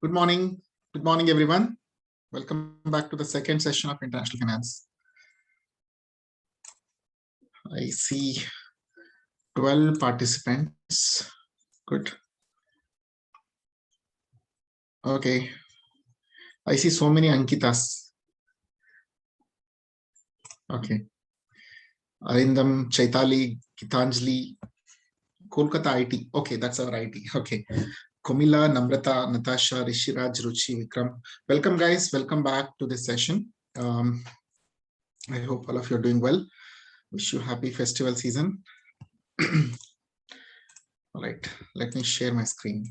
Good morning. Good morning, everyone. Welcome back to the second session of International Finance. I see 12 participants. Good. Okay. I see so many Ankitas. Okay. Arindam, Chaitali, Gitanjali, Kolkata IT. Okay, that's our IT. Okay. Komila, Namrata, Natasha, Rishiraj, Ruchi, Vikram. Welcome, guys. Welcome back to this session. I hope all of you are doing well. Wish you happy festival season. All right, let me share my screen.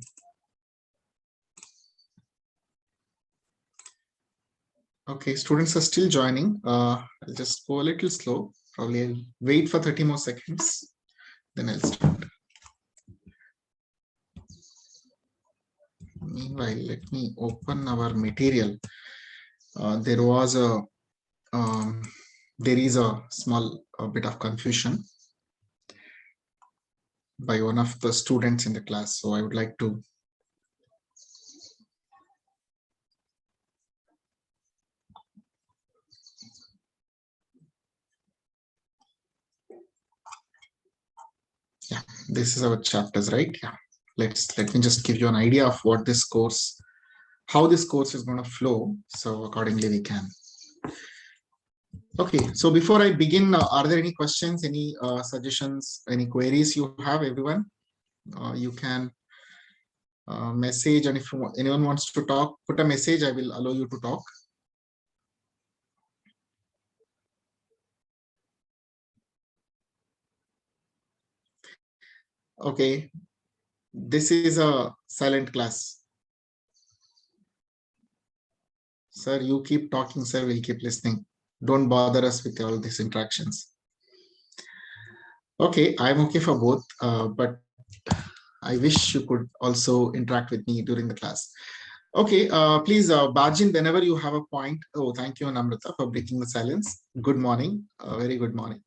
Okay, students are still joining. I'll just go a little slow. Probably I'll wait for 30 more seconds. Then I'll start. Meanwhile, let me open our material. There is a small bit of confusion by one of the students in the class. So I would like to this is our chapters, right? Yeah. Let me just give you an idea of what this course, how this course is going to flow. So accordingly we can. Okay, so before I begin, are there any questions, any suggestions, any queries you have, everyone? You can message, and if anyone wants to talk, put a message, I will allow you to talk. Okay, this is a silent class. Sir, you keep talking, sir, we'll keep listening. Don't bother us with all these interactions. Okay, I'm okay for both, but I wish you could also interact with me during the class. Okay, please barge in whenever you have a point. Oh, thank you, Namrata, for breaking the silence. Good morning, very good morning.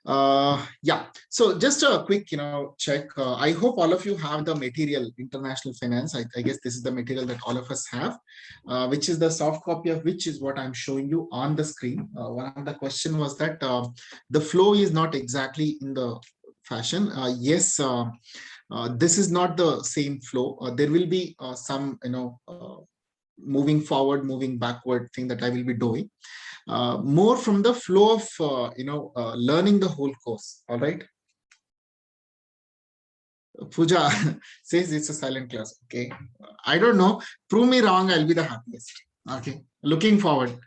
Yeah, so just a quick, check. I hope all of you have the material, International Finance. I guess this is the material that all of us have, which is the soft copy of which is what I'm showing you on the screen. One of the question was that the flow is not exactly in the fashion. Yes, this is not the same flow. There will be some, moving forward, moving backward thing that I will be doing. More from the flow of learning the whole course. All right. Pooja says it's a silent class. Okay, I don't know. Prove me wrong. I'll be the happiest. Okay, looking forward.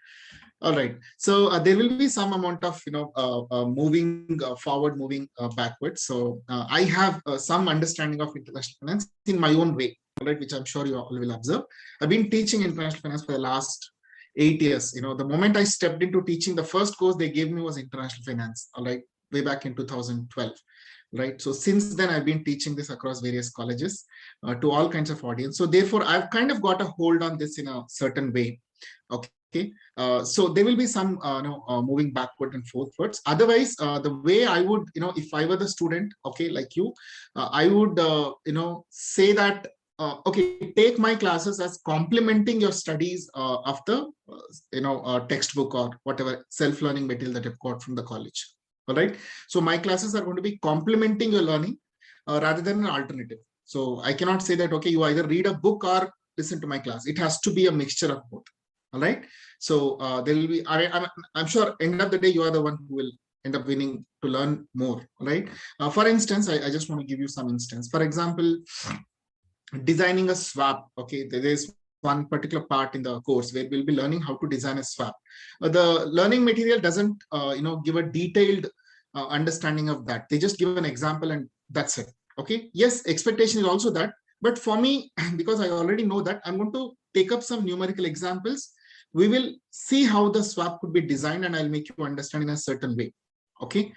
All right. So there will be some amount of moving forward, moving backward. So I have some understanding of international finance in my own way, right? Which I'm sure you all will observe. I've been teaching international finance for the last 8 years. The moment I stepped into teaching, the first course they gave me was international finance. All right, way back in 2012. Right. So since then, I've been teaching this across various colleges to all kinds of audience. So therefore, I've kind of got a hold on this in a certain way. Okay. So there will be some moving backward and forwards. Otherwise, the way I would, if I were the student, okay, like you, I would, say that, okay, take my classes as complementing your studies of the, textbook or whatever self-learning material that you've got from the college. All right. So my classes are going to be complementing your learning rather than an alternative. So I cannot say that, okay, you either read a book or listen to my class. It has to be a mixture of both. All right. So there will be, I'm sure end of the day, you are the one who will end up winning to learn more. Right. For instance, I just want to give you some instance. For example, designing a swap. Okay. There is one particular part in the course where we'll be learning how to design a swap. The learning material doesn't, give a detailed understanding of that. They just give an example and that's it. Okay. Yes, expectation is also that. But for me, because I already know that, I'm going to take up some numerical examples. We will see how the swap could be designed and I'll make you understand in a certain way. Okay.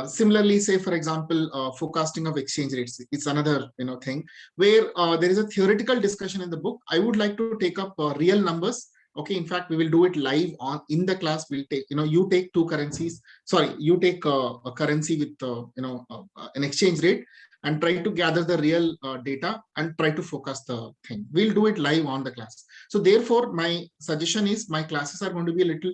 Similarly, say, for example, forecasting of exchange rates. It's another thing where there is a theoretical discussion in the book. I would like to take up real numbers. Okay, in fact, we will do it live on in the class. We'll take, you take two currencies. Sorry, you take a currency with, an exchange rate. and try to gather the real data and try to focus the thing. We'll do it live on the class. So therefore, my suggestion is my classes are going to be a little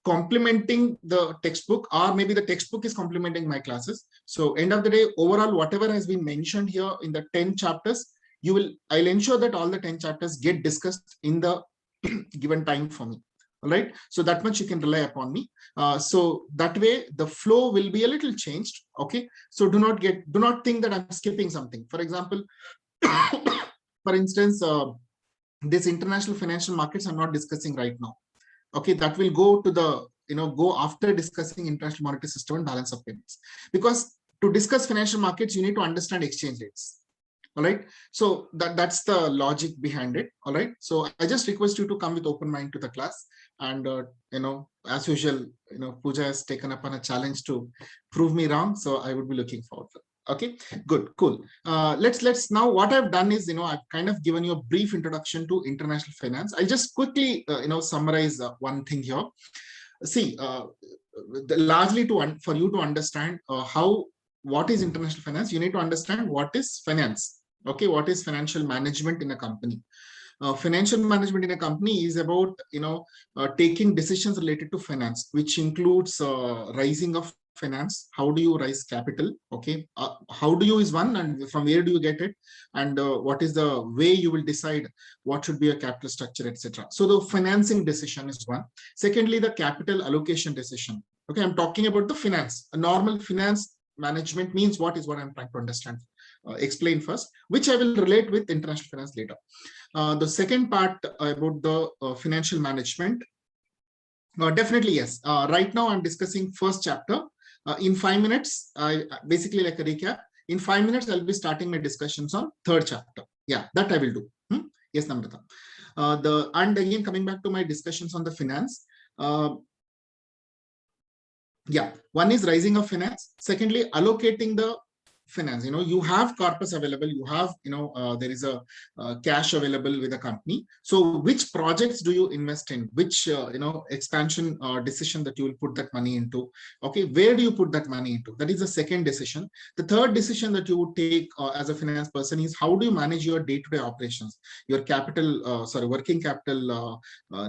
complementing the textbook, or maybe the textbook is complementing my classes. So end of the day, overall, whatever has been mentioned here in the 10 chapters, I'll ensure that all the 10 chapters get discussed in the given time for me. All right, so that much you can rely upon me. So that way the flow will be a little changed. Okay, so do not think that I'm skipping something. For example, for instance, this international financial markets I'm not discussing right now. Okay, that will go to the go after discussing international monetary system and balance of payments, because to discuss financial markets you need to understand exchange rates. All right, so that's the logic behind it. All right, so I just request you to come with open mind to the class, and as usual, Pooja has taken up on a challenge to prove me wrong, so I would be looking forward to it. Okay, good, cool. Let's now, what I've done is, I've kind of given you a brief introduction to international finance. I'll just quickly summarize one thing here. See, largely for you to understand what is international finance, you need to understand what is finance. Okay, what is financial management in a company? Financial management in a company is about taking decisions related to finance, which includes raising of finance. How do you raise capital? Okay, how do you is one, and from where do you get it, and what is the way you will decide what should be a capital structure, etc. So the financing decision is one. Secondly, the capital allocation decision. Okay, I'm talking about the finance. A normal finance management means what I'm trying to understand. Explain first, which I will relate with international finance later. The second part about the financial management, definitely yes. Right now I'm discussing first chapter. In 5 minutes, basically like a recap. In 5 minutes, I'll be starting my discussions on third chapter. Yeah, that I will do. Yes, Namrata. And again, coming back to my discussions on the finance. Yeah, one is rising of finance. Secondly, allocating the finance. You have corpus available, you have there is a cash available with a company. So which projects do you invest in, which expansion decision that you will put that money into? Okay, where do you put that money into? That is the second decision. The third decision that you would take as a finance person is how do you manage your day-to-day operations, your capital working capital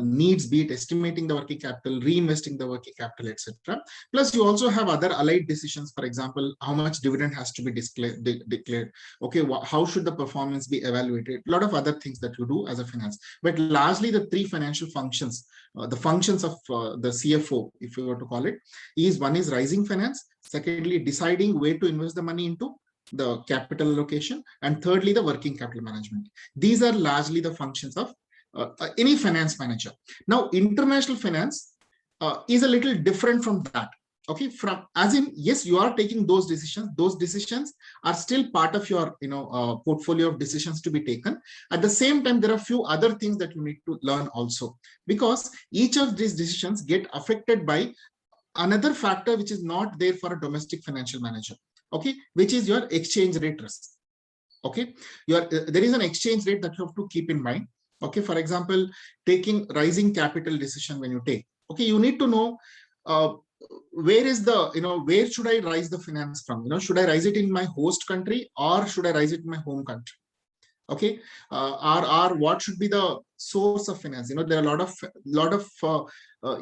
needs, be it estimating the working capital, reinvesting the working capital, etc. Plus you also have other allied decisions. For example, how much dividend has to be declared. Okay, how should the performance be evaluated? A lot of other things that you do as a finance, but largely the three financial functions, the functions of the CFO, if you were to call it, is one is rising finance, secondly deciding where to invest the money into, the capital allocation, and thirdly the working capital management. These are largely the functions of any finance manager. Now international finance is a little different from that. Okay, as in, yes, you are taking those decisions. Those decisions are still part of your portfolio of decisions to be taken. At the same time, there are a few other things that you need to learn also, because each of these decisions get affected by another factor which is not there for a domestic financial manager. Okay, which is your exchange rate risk. Okay, there is an exchange rate that you have to keep in mind. Okay, for example, taking rising capital decision when you take. Okay, you need to know where is the where should I rise the finance from? Should I rise it in my host country or should I rise it in my home country? Okay, or what should be the source of finance? There are a lot of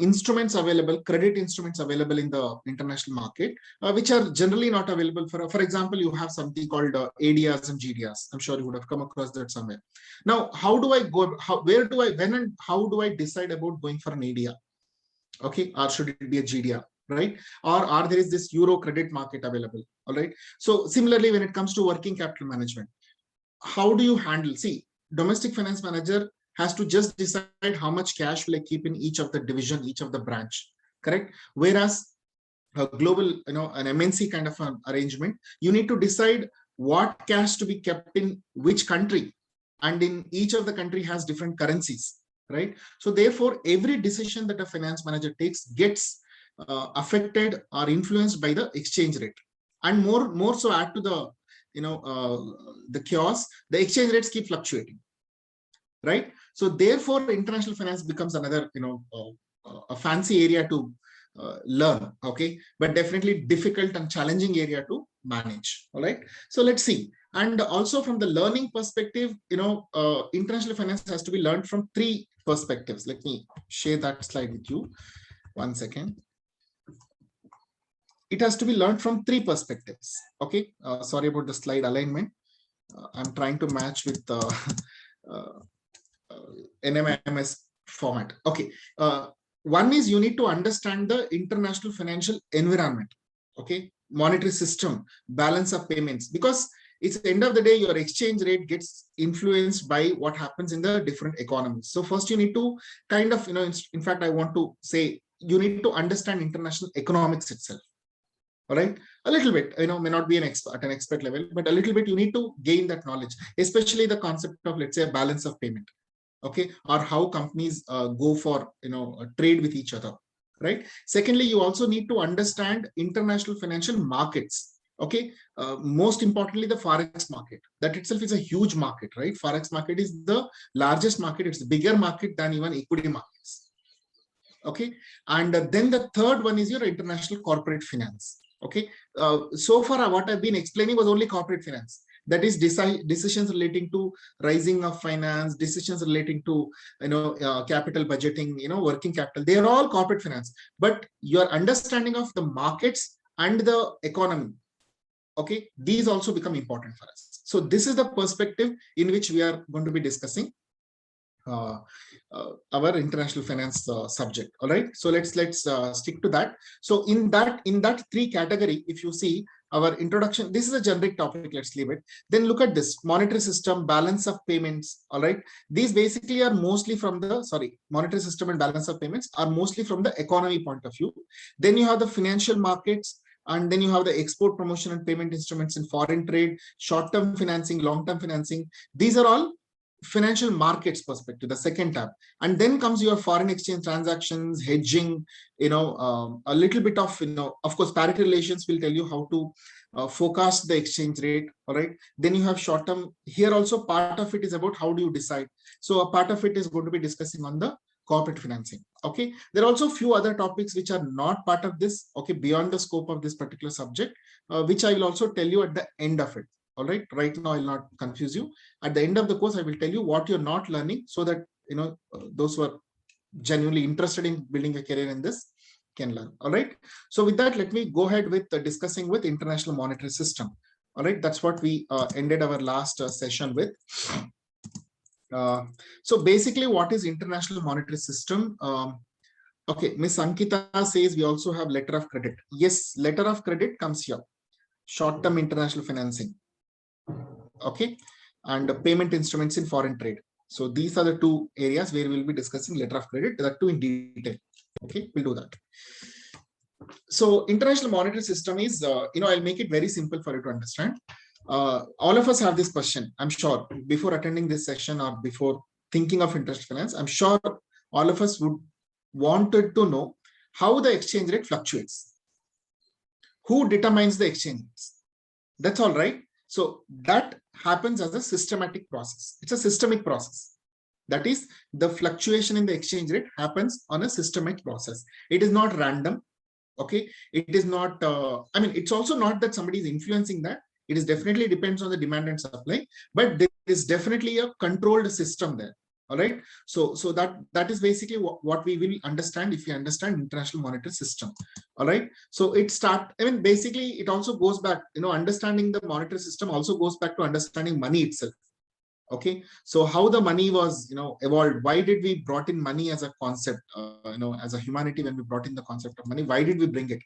instruments available, credit instruments available in the international market, which are generally not available for example, you have something called ADRs and GDRs. I'm sure you would have come across that somewhere. Now, how do I go? When and how do I decide about going for an ADR? Okay, or should it be a GDR, right? Or there is this Euro credit market available. All right. So similarly, when it comes to working capital management, how do you handle? See, domestic finance manager has to just decide how much cash will I keep in each of the division, each of the branch, correct? Whereas a global, an MNC kind of an arrangement, you need to decide what cash to be kept in which country, and in each of the country has different currencies. Right. So therefore, every decision that a finance manager takes gets affected or influenced by the exchange rate. And more so, add to the the chaos, the exchange rates keep fluctuating. Right. So therefore, international finance becomes another a fancy area to learn. Okay, but definitely difficult and challenging area to manage. All right, so let's see. And also from the learning perspective, international finance has to be learned from three perspectives. Let me share that slide with you. One second. It has to be learned from three perspectives. Okay, sorry about the slide alignment. I'm trying to match with the NMIMS format. Okay, one is you need to understand the international financial environment. Okay, monetary system, balance of payments, because it's the end of the day, your exchange rate gets influenced by what happens in the different economies. So first you need to kind of, in fact, I want to say you need to understand international economics itself. All right, a little bit, may not be an expert at an expert level, but a little bit you need to gain that knowledge, especially the concept of, let's say, a balance of payment. Okay, or how companies go for trade with each other, right? Secondly, you also need to understand international financial markets. Okay, most importantly, the forex market. That itself is a huge market, right? Forex market is the largest market. It's a bigger market than even equity markets. Okay, and then the third one is your international corporate finance. Okay, so far what I've been explaining was only corporate finance. That is decisions relating to rising of finance, decisions relating to capital budgeting, working capital. They are all corporate finance. But your understanding of the markets and the economy, okay, these also become important for us. So this is the perspective in which we are going to be discussing our international finance subject. All right, so let's stick to that. So in that three category, if you see our introduction, this is a generic topic, let's leave it. Then look at this monetary system, balance of payments. All right, these basically are mostly from the monetary system and balance of payments are mostly from the economy point of view. Then you have the financial markets, and then you have the export, promotion, and payment instruments in foreign trade, short-term financing, long-term financing. These are all financial markets perspective, the second tab. And then comes your foreign exchange transactions, hedging, a little bit of, of course, parity relations will tell you how to forecast the exchange rate. All right, then you have short term. Here also part of it is about how do you decide. So a part of it is going to be discussing on the corporate financing. Okay, there are also a few other topics which are not part of this, okay, beyond the scope of this particular subject, which I will also tell you at the end of it. All right, right now I'll not confuse you. At the end of the course, I will tell you what you're not learning, so that those who are genuinely interested in building a career in this can learn. All right, so with that, let me go ahead with discussing with international monetary system. All right, that's what we ended our last session with. So basically, what is international monetary system? Okay, Miss Ankita says we also have letter of credit. Yes, letter of credit comes here. Short-term international financing. Okay, and payment instruments in foreign trade. So these are the two areas where we'll be discussing letter of credit, that too in detail. Okay, we'll do that. So international monetary system is, I'll make it very simple for you to understand. All of us have this question, I'm sure, before attending this session or before thinking of international finance. I'm sure all of us would wanted to know how the exchange rate fluctuates. Who determines the exchange rates? That's all right. So that happens as a systematic process. It's a systemic process. That is, the fluctuation in the exchange rate happens on a systemic process. It is not random. Okay, it is not, it's also not that somebody is influencing that. It is definitely depends on the demand and supply, but there is definitely a controlled system there. All right, so that is basically what we will understand if you understand international monetary system. All right, so basically it also goes back, understanding the monetary system also goes back to understanding money itself. Okay, so how the money was evolved. Why did we brought in money as a concept, as a humanity? When we brought in the concept of money, why did we bring it?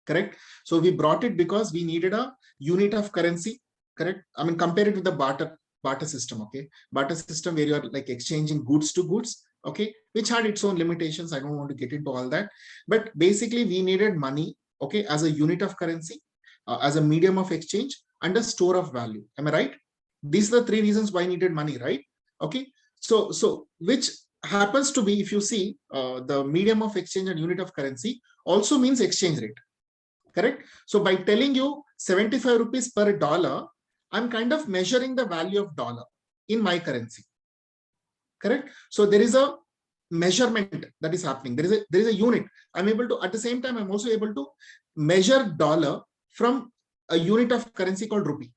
Correct. So we brought it because we needed a unit of currency. Correct. Compare it with the barter system. Okay, barter system where you are like exchanging goods to goods, okay, which had its own limitations. I don't want to get into all that, but basically we needed money, okay, as a unit of currency, as a medium of exchange, and a store of value. Am I right? These are the three reasons why I needed money, right? Okay, so which happens to be, if you see, the medium of exchange and unit of currency also means exchange rate. Correct. So by telling you 75 rupees per dollar, I'm kind of measuring the value of dollar in my currency. Correct. So there is a measurement that is happening. There is a unit. I'm able to, at the same time, I'm also able to measure dollar from a unit of currency called rupee.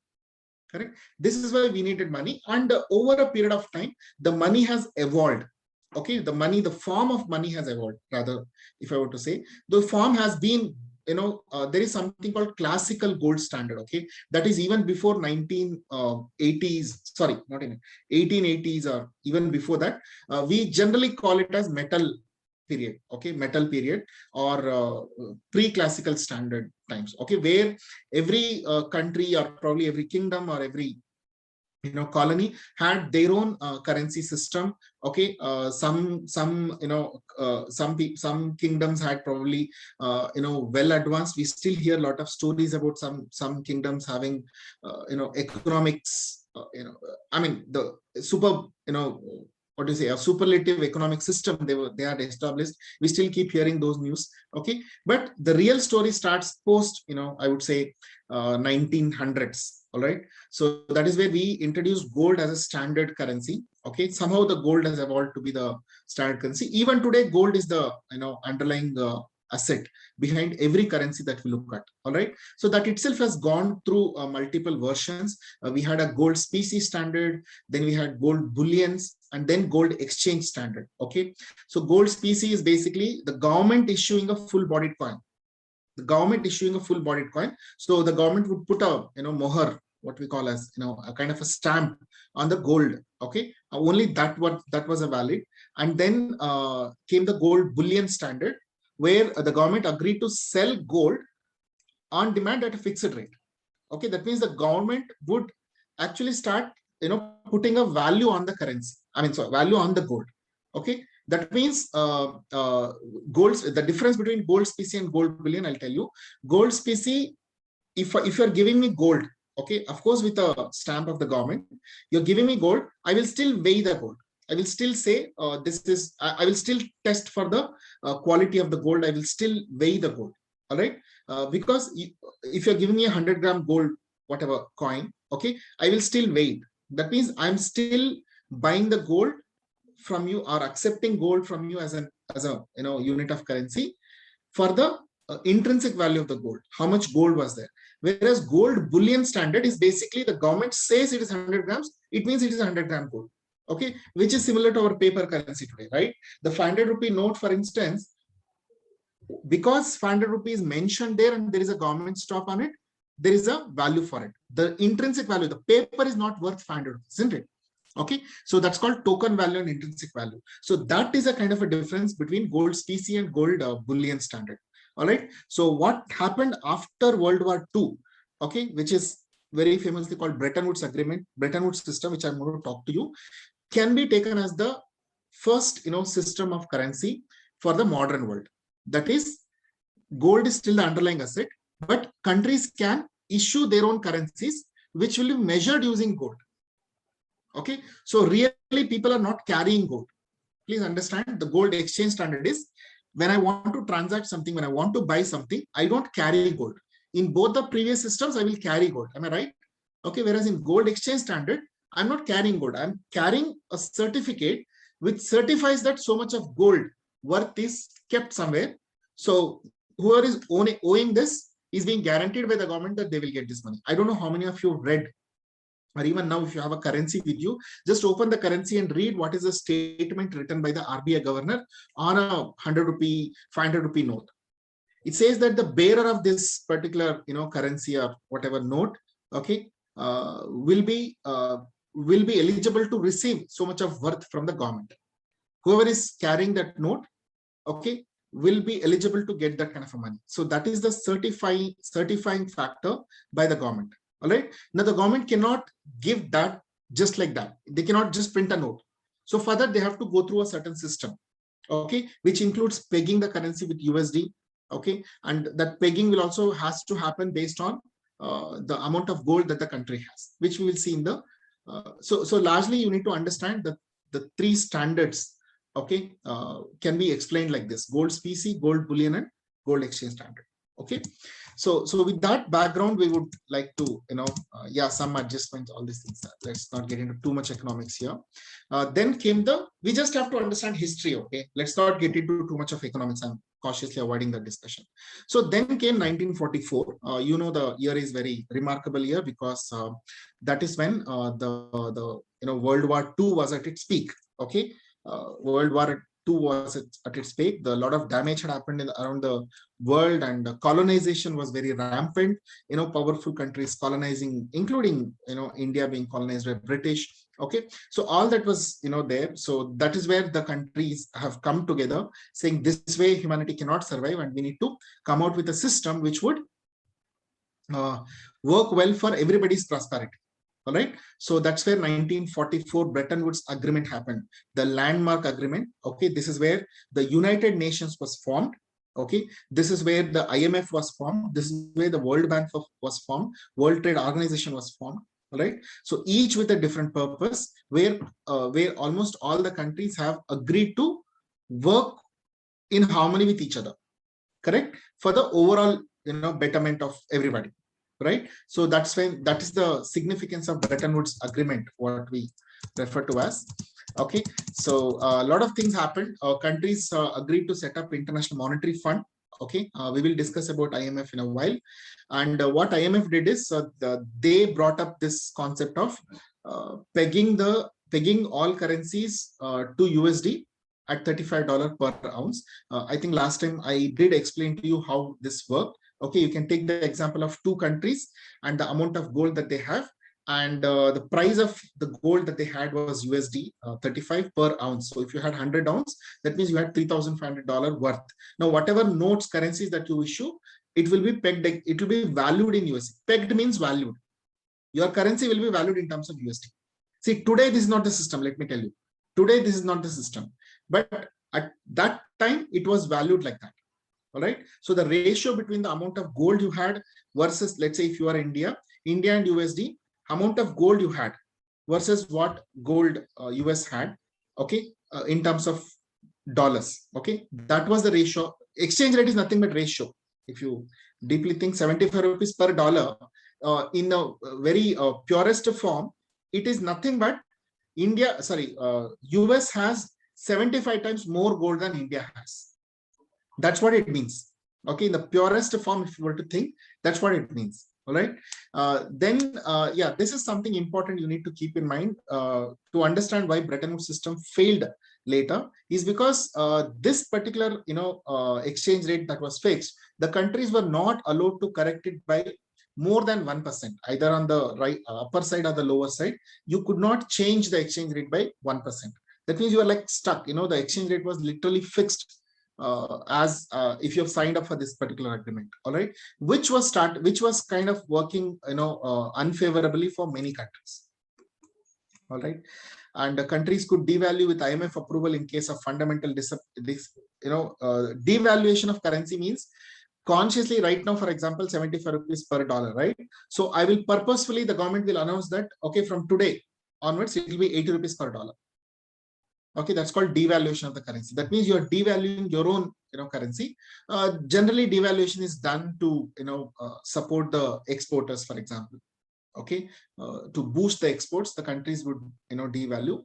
Correct. This is why we needed money, and over a period of time, the money has evolved. Okay, the form of money has evolved. Rather, if I were to say, the form has been, there is something called classical gold standard. Okay, that is even before 1980s. Sorry, not even 1880s, or even before that. We generally call it as metal period. Okay, metal period, or pre-classical standard times. Okay, where every country, or probably every kingdom, or every colony had their own currency system. Okay, some kingdoms had probably well advanced. We still hear a lot of stories about some kingdoms having economics, I mean the super, what do you say, a superlative economic system they had established. We still keep hearing those news. Okay, but the real story starts post, I would say 1900s. All right, so that is where we introduced gold as a standard currency. Okay, somehow the gold has evolved to be the standard currency. Even today, gold is the underlying asset behind every currency that we look at. All right, so that itself has gone through multiple versions. We had a gold specie standard, then we had gold bullions, and then gold exchange standard. Okay, so gold specie is basically the government issuing a full-bodied coin. The government issuing a full-bodied coin. So the government would put a mohar, what we call as a kind of a stamp on the gold. Okay, only that was a valid. And then came the gold bullion standard, where the government agreed to sell gold on demand at a fixed rate. Okay, that means the government would actually start putting a value on the currency. I mean, so value on the gold. Okay, that means gold. The difference between gold specie and gold bullion, I'll tell you. Gold specie, if you're giving me gold, okay, of course with a stamp of the government, you're giving me gold, I will still weigh the gold. I will still say I will still test for the quality of the gold. I will still weigh the gold. All right, because if you're giving me 100-gram gold, whatever coin, okay, I will still weigh it. That means I'm still buying the gold from you, or accepting gold from you as a unit of currency for the intrinsic value of the gold. How much gold was there? Whereas gold bullion standard is basically the government says it is 100 grams, it means it is 100-gram gold. Okay, which is similar to our paper currency today, right? The 500 rupee note, for instance, because 500 rupees mentioned there and there is a government stamp on it, there is a value for it. The intrinsic value, the paper is not worth 500, isn't it? Okay, so that's called token value and intrinsic value. So that is a kind of a difference between gold specie and gold bullion standard. All right, so what happened after World War II, okay, which is very famously called Bretton Woods Agreement, Bretton Woods system, which I'm going to talk to you, can be taken as the first system of currency for the modern world. That is, gold is still the underlying asset, but countries can issue their own currencies which will be measured using gold. Okay, so really people are not carrying gold. Please understand, the gold exchange standard is, when I want to transact something, when I want to buy something, I don't carry gold. In both the previous systems, I will carry gold. Am I right? Okay, whereas in gold exchange standard, I'm not carrying gold. I'm carrying a certificate which certifies that so much of gold worth is kept somewhere. So whoever is owing this is being guaranteed by the government that they will get this money. I don't know how many of you read, or even now if you have a currency with you, just open the currency and read what is the statement written by the RBI governor on a 100 rupee, 500 rupee note. It says that the bearer of this particular currency or whatever note, okay, will be eligible to receive so much of worth from the government. Whoever is carrying that note, okay, will be eligible to get that kind of a money. So that is the certifying factor by the government. All right. Now the government cannot give that just like that. They cannot just print a note. So for that, they have to go through a certain system, okay, which includes pegging the currency with USD. Okay, and that pegging will also has to happen based on the amount of gold that the country has, which we will see in the. So largely, you need to understand that the three standards, okay, can be explained like this: gold specie, gold bullion, and gold exchange standard. Okay, So with that background, we would like to, some adjustments, all these things. Let's not get into too much economics here. Then came we just have to understand history, okay? Let's not get into too much of economics. I'm cautiously avoiding the discussion. So then came 1944. The year is very remarkable year because that is when the World War II was at its peak, okay? World War II was at its peak. A lot of damage had happened around the world, and colonization was very rampant. Powerful countries colonizing, including India being colonized by British. Okay, so all that was there. So that is where the countries have come together, saying this way humanity cannot survive, and we need to come out with a system which would work well for everybody's prosperity. All right, so that's where 1944 Bretton Woods Agreement happened, the landmark agreement. Okay, this is where the United Nations was formed. Okay, this is where the IMF was formed. This is where the World Bank was formed. World Trade Organization was formed. All right, so each with a different purpose, where almost all the countries have agreed to work in harmony with each other. Correct, for the overall betterment of everybody. Right, so that is the significance of Bretton Woods Agreement, what we refer to as. Okay, so a lot of things happened. Countries agreed to set up International Monetary Fund. Okay, we will discuss about IMF in a while. And what IMF did is they brought up this concept of pegging all currencies to USD at $35 per ounce. I think last time I did explain to you how this worked. Okay, you can take the example of two countries and the amount of gold that they have, and the price of the gold that they had was USD 35 per ounce. So if you had 100 ounce, that means you had $3,500 worth. Now, whatever notes, currencies that you issue, it will be pegged, it will be valued in USD. Pegged means valued. Your currency will be valued in terms of USD. See, today this is not the system, let me tell you. Today this is not the system. But at that time, it was valued like that. All right. So the ratio between the amount of gold you had versus, let's say, if you are India and USD, amount of gold you had versus what gold US had, okay, in terms of dollars. Okay, that was the ratio. Exchange rate is nothing but ratio. If you deeply think, 75 rupees per dollar in the very purest form, it is nothing but US has 75 times more gold than India has. That's what it means. Okay, in the purest form, if you were to think, that's what it means. All right. This is something important you need to keep in mind to understand why Bretton Woods system failed later, is because this particular exchange rate that was fixed, the countries were not allowed to correct it by more than 1%, either on the right upper side or the lower side. You could not change the exchange rate by 1%. That means you are like stuck. The exchange rate was literally fixed if you have signed up for this particular agreement. All right, which was kind of working unfavorably for many countries. All right, and countries could devalue with IMF approval in case of fundamental devaluation of currency. Means consciously right now, for example, 75 rupees per dollar, right? So I will purposefully, the government will announce that, okay, from today onwards it will be 80 rupees per dollar. Okay, that's called devaluation of the currency. That means you are devaluing your own currency. Generally, devaluation is done to support the exporters, for example. Okay, to boost the exports, the countries would devalue.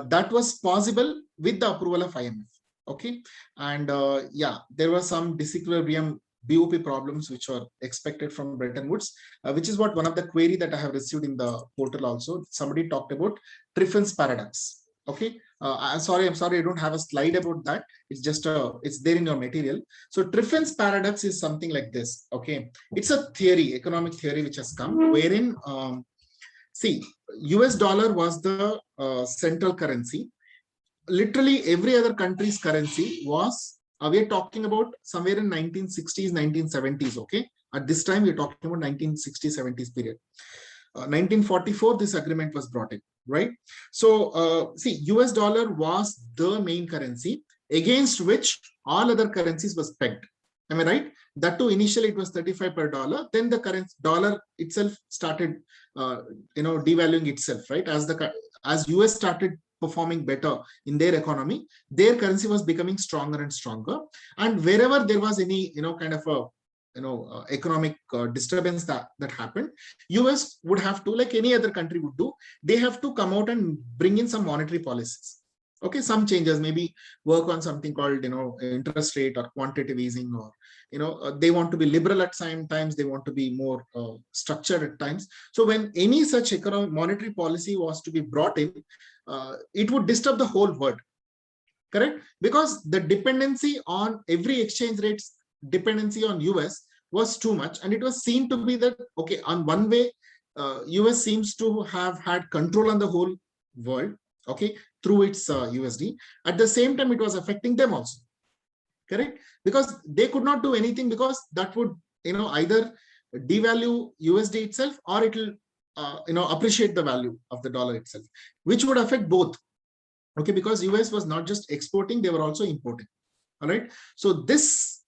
That was possible with the approval of IMF. Okay, and there were some disequilibrium BOP problems which were expected from Bretton Woods, which is what one of the query that I have received in the portal also. Somebody talked about Triffin's paradox. Okay, I'm sorry, I don't have a slide about that. It's just it's there in your material. So Triffin's paradox is something like this. Okay, it's a theory, economic theory, which has come, wherein see, US dollar was the central currency. Literally every other country's currency was, we are talking about somewhere in 1960s, 1970s. Okay, at this time we're talking about 1960s, 70s period. 1944, this agreement was brought in, right? So see, US dollar was the main currency against which all other currencies was pegged. Am I right? That too, initially it was 35 per dollar. Then the currency dollar itself started, devaluing itself, right? As US started performing better in their economy, their currency was becoming stronger and stronger. And wherever there was any, kind of a economic disturbance that happened, US would have to, like any other country would do, they have to come out and bring in some monetary policies. Okay, some changes, maybe work on something called interest rate or quantitative easing, or they want to be liberal at times, they want to be more structured at times. So when any such economic monetary policy was to be brought in, it would disturb the whole world. Correct? Because the dependency on every exchange rates dependency on US was too much, and it was seen to be that, okay, on one way, US seems to have had control on the whole world, okay, through its USD. At the same time, it was affecting them also. Correct? Because they could not do anything, because that would either devalue USD itself, or it will appreciate the value of the dollar itself, which would affect both. Okay, because US was not just exporting, they were also importing. All right. So this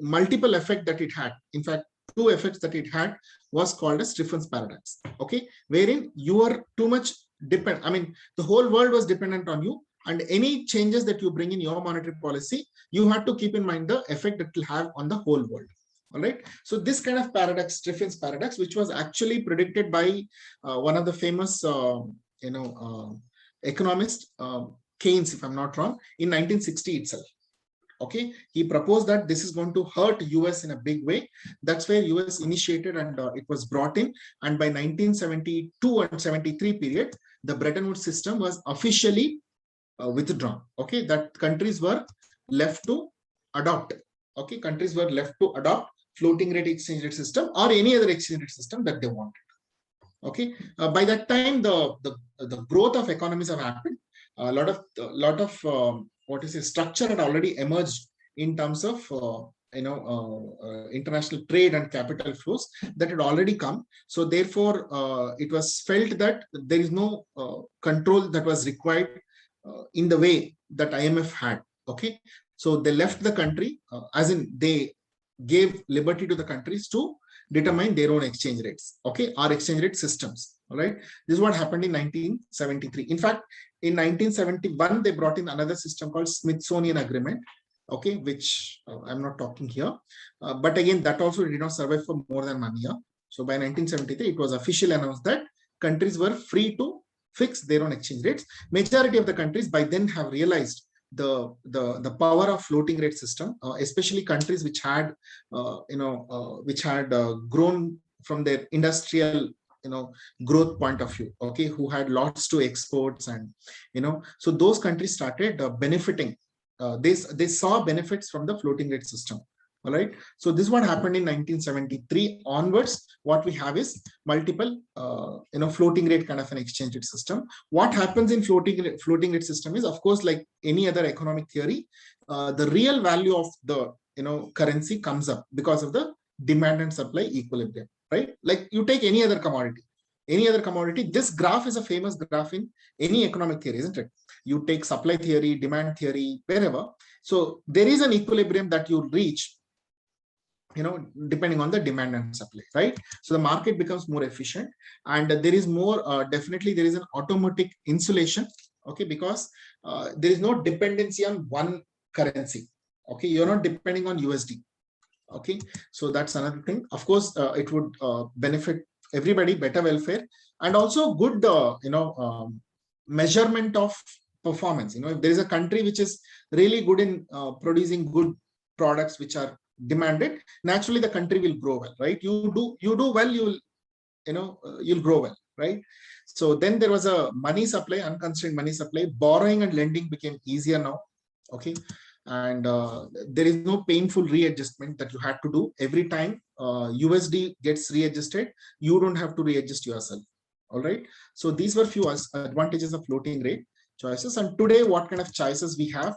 multiple effect that it had, in fact two effects that it had, was called as Stefan's paradox. Okay, wherein you are too much the whole world was dependent on you, and any changes that you bring in your monetary policy, you have to keep in mind the effect that will have on the whole world. All right. So this kind of paradox, Stefan's paradox, which was actually predicted by one of the famous economist, Keynes, if I'm not wrong, in 1960 itself. Okay, he proposed that this is going to hurt US in a big way. That's where US initiated, and it was brought in. And by 1972 and 73 period, the Bretton Woods system was officially withdrawn. Okay, that countries were left to adopt. Okay, countries were left to adopt floating rate exchange rate system or any other exchange rate system that they wanted. Okay, by that time, the growth of economies have happened. A lot of structure had already emerged in terms of international trade and capital flows that had already come. So therefore, it was felt that there is no control that was required in the way that IMF had. Okay, so they left the country, as in they gave liberty to the countries to determine their own exchange rates, okay, or exchange rate systems. All right, this is what happened in 1973. In fact, in 1971, they brought in another system called Smithsonian Agreement, okay, which I'm not talking here, but again, that also did not survive for more than 1 year. So by 1973, it was officially announced that countries were free to fix their own exchange rates. Majority of the countries by then have realized the power of floating rate system, especially countries which had grown from their industrial growth point of view, okay, who had lots to exports, and so those countries started benefiting. They saw benefits from the floating rate system. All right, so this is what happened in 1973 onwards. What we have is multiple floating rate kind of an exchange rate system. What happens in floating rate system is, of course, like any other economic theory, the real value of the currency comes up because of the demand and supply equilibrium, right? Like you take any other commodity, this graph is a famous graph in any economic theory, isn't it? You take supply theory, demand theory, wherever. So there is an equilibrium that you reach, depending on the demand and supply, right? So the market becomes more efficient, and there is more, definitely there is an automatic insulation, okay, because there is no dependency on one currency, okay, you're not depending on USD, okay. So that's another thing. Of course, it would benefit everybody, better welfare, and also good, measurement of performance. If there is a country which is really good in producing good products which are demanded, naturally the country will grow well, right? You do well, you'll grow well, right? So then there was a money supply, unconstrained money supply. Borrowing and lending became easier now, okay, and there is no painful readjustment that you had to do every time USD gets readjusted. You don't have to readjust yourself. All right, so these were few advantages of floating rate choices. And today, what kind of choices we have?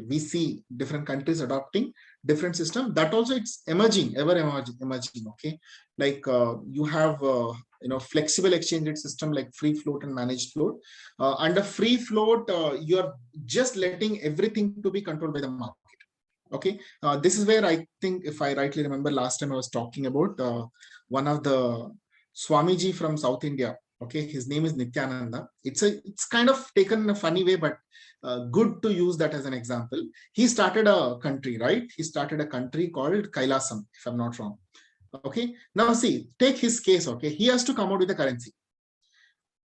We see different countries adopting different system. That also it's emerging, ever emerging. Okay, like you have flexible exchange rate system like free float and managed float. Under free float, you're just letting everything to be controlled by the market. Okay, this is where I think, if I rightly remember, last time I was talking about one of the Swamiji from South India. Okay, his name is Nityananda. It's kind of taken in a funny way, but good to use that as an example. He started a country, right? He started a country called Kailasam, if I'm not wrong. Okay, now see, take his case. Okay, he has to come out with a currency.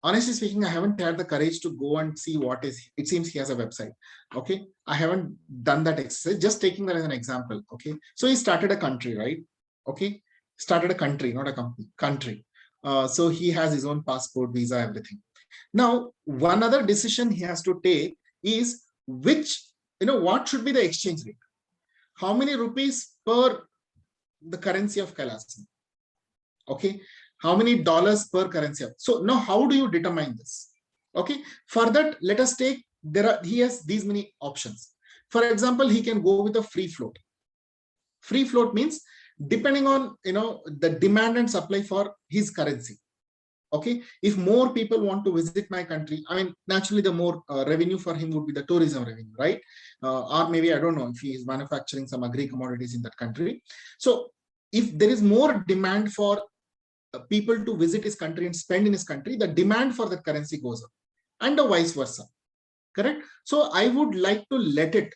Honestly speaking, I haven't had the courage to go and see what is. It seems he has a website. Okay, I haven't done that exercise. Just taking that as an example. Okay, so he started a country, right? Okay, started a country, not a company. Country. So he has his own passport, visa, everything. Now, one other decision he has to take is what should be the exchange rate? How many rupees per the currency of Kailasam? Okay, how many dollars per currency? So now how do you determine this? Okay, for that, let us take, he has these many options. For example, he can go with a free float. Free float means depending on the demand and supply for his currency. Okay, if more people want to visit my country, I mean, naturally the more revenue for him would be the tourism revenue, right? Or maybe, I don't know, if he is manufacturing some agri commodities in that country. So if there is more demand for people to visit his country and spend in his country, the demand for that currency goes up, and the vice versa. Correct? So I would like to let it,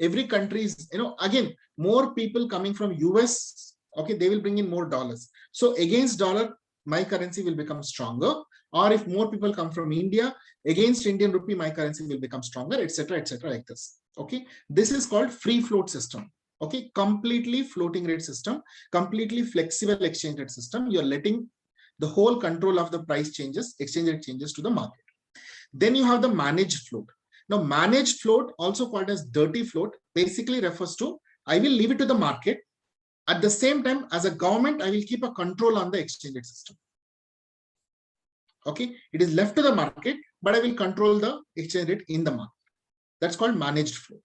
every country is, again, more people coming from US, okay, they will bring in more dollars. So against dollar, my currency will become stronger. Or if more people come from India, against Indian rupee, my currency will become stronger, etc., like this. Okay, this is called free float system. Okay, completely floating rate system, completely flexible exchange rate system. You're letting the whole control of the price changes, exchange rate changes to the market. Then you have the managed float. Now, managed float, also called as dirty float, basically refers to, I will leave it to the market. At the same time, as a government, I will keep a control on the exchange rate system. Okay, it is left to the market, but I will control the exchange rate in the market. That's called managed float.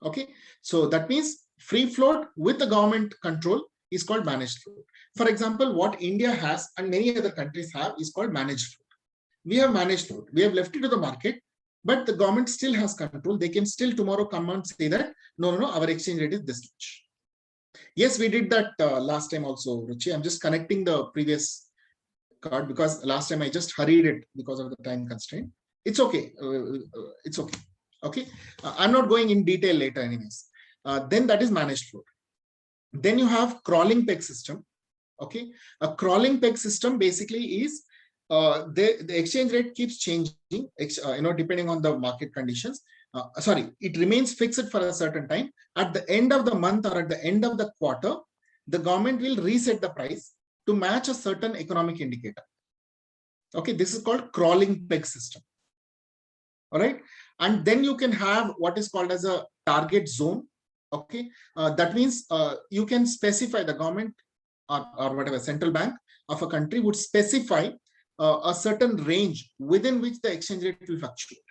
Okay, so that means free float with the government control is called managed float. For example, what India has and many other countries have is called managed float. We have managed float. We have left it to the market, but the government still has control. They can still tomorrow come and say that, no, our exchange rate is this much. Yes, we did that last time also, Ruchi. I'm just connecting the previous card because last time I just hurried it because of the time constraint. It's okay. It's okay. Okay. I'm not going in detail later anyways. Then that is managed float. Then you have crawling peg system. Okay. A crawling peg system basically is the exchange rate keeps changing, depending on the market conditions. It remains fixed for a certain time. At the end of the month or at the end of the quarter, the government will reset the price to match a certain economic indicator. Okay, this is called crawling peg system. All right, and then you can have what is called as a target zone. Okay, that means you can specify, the government or whatever central bank of a country would specify a certain range within which the exchange rate will fluctuate.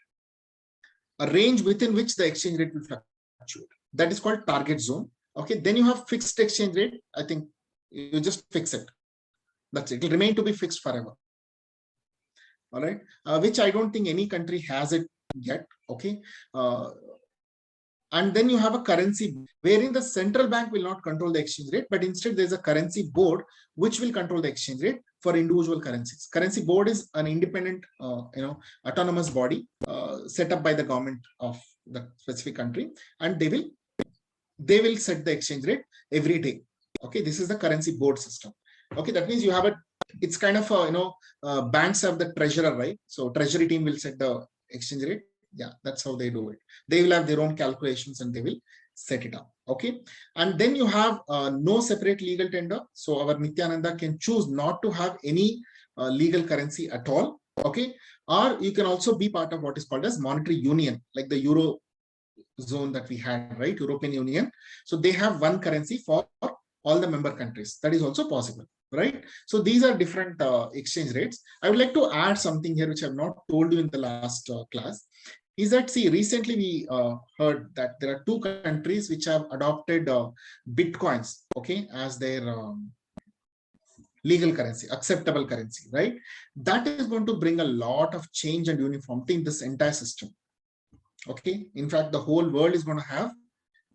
A range within which the exchange rate will fluctuate. That is called target zone. Okay, then you have fixed exchange rate. I think you just fix it. That's it. It will remain to be fixed forever. All right, which I don't think any country has it yet. Okay, and then you have a currency wherein the central bank will not control the exchange rate, but instead there's a currency board which will control the exchange rate for individual currencies. Currency board is an independent, autonomous body set up by the government of the specific country, and they will set the exchange rate every day. Okay, this is the currency board system. Okay, that means you have it's kind of banks have the treasurer, right? So treasury team will set the exchange rate. Yeah, that's how they do it. They will have their own calculations and they will set it up. Okay, and then you have no separate legal tender. So our Nityananda can choose not to have any legal currency at all. Okay, or you can also be part of what is called as monetary union, like the Euro zone that we had, right? European Union. So they have one currency for all the member countries. That is also possible, right? So these are different exchange rates. I would like to add something here which I have not told you in the last class. Is that, see, recently we heard that there are 2 countries which have adopted Bitcoins, okay, as their legal currency, acceptable currency, right? That is going to bring a lot of change and uniformity in this entire system. Okay, in fact, the whole world is going to have,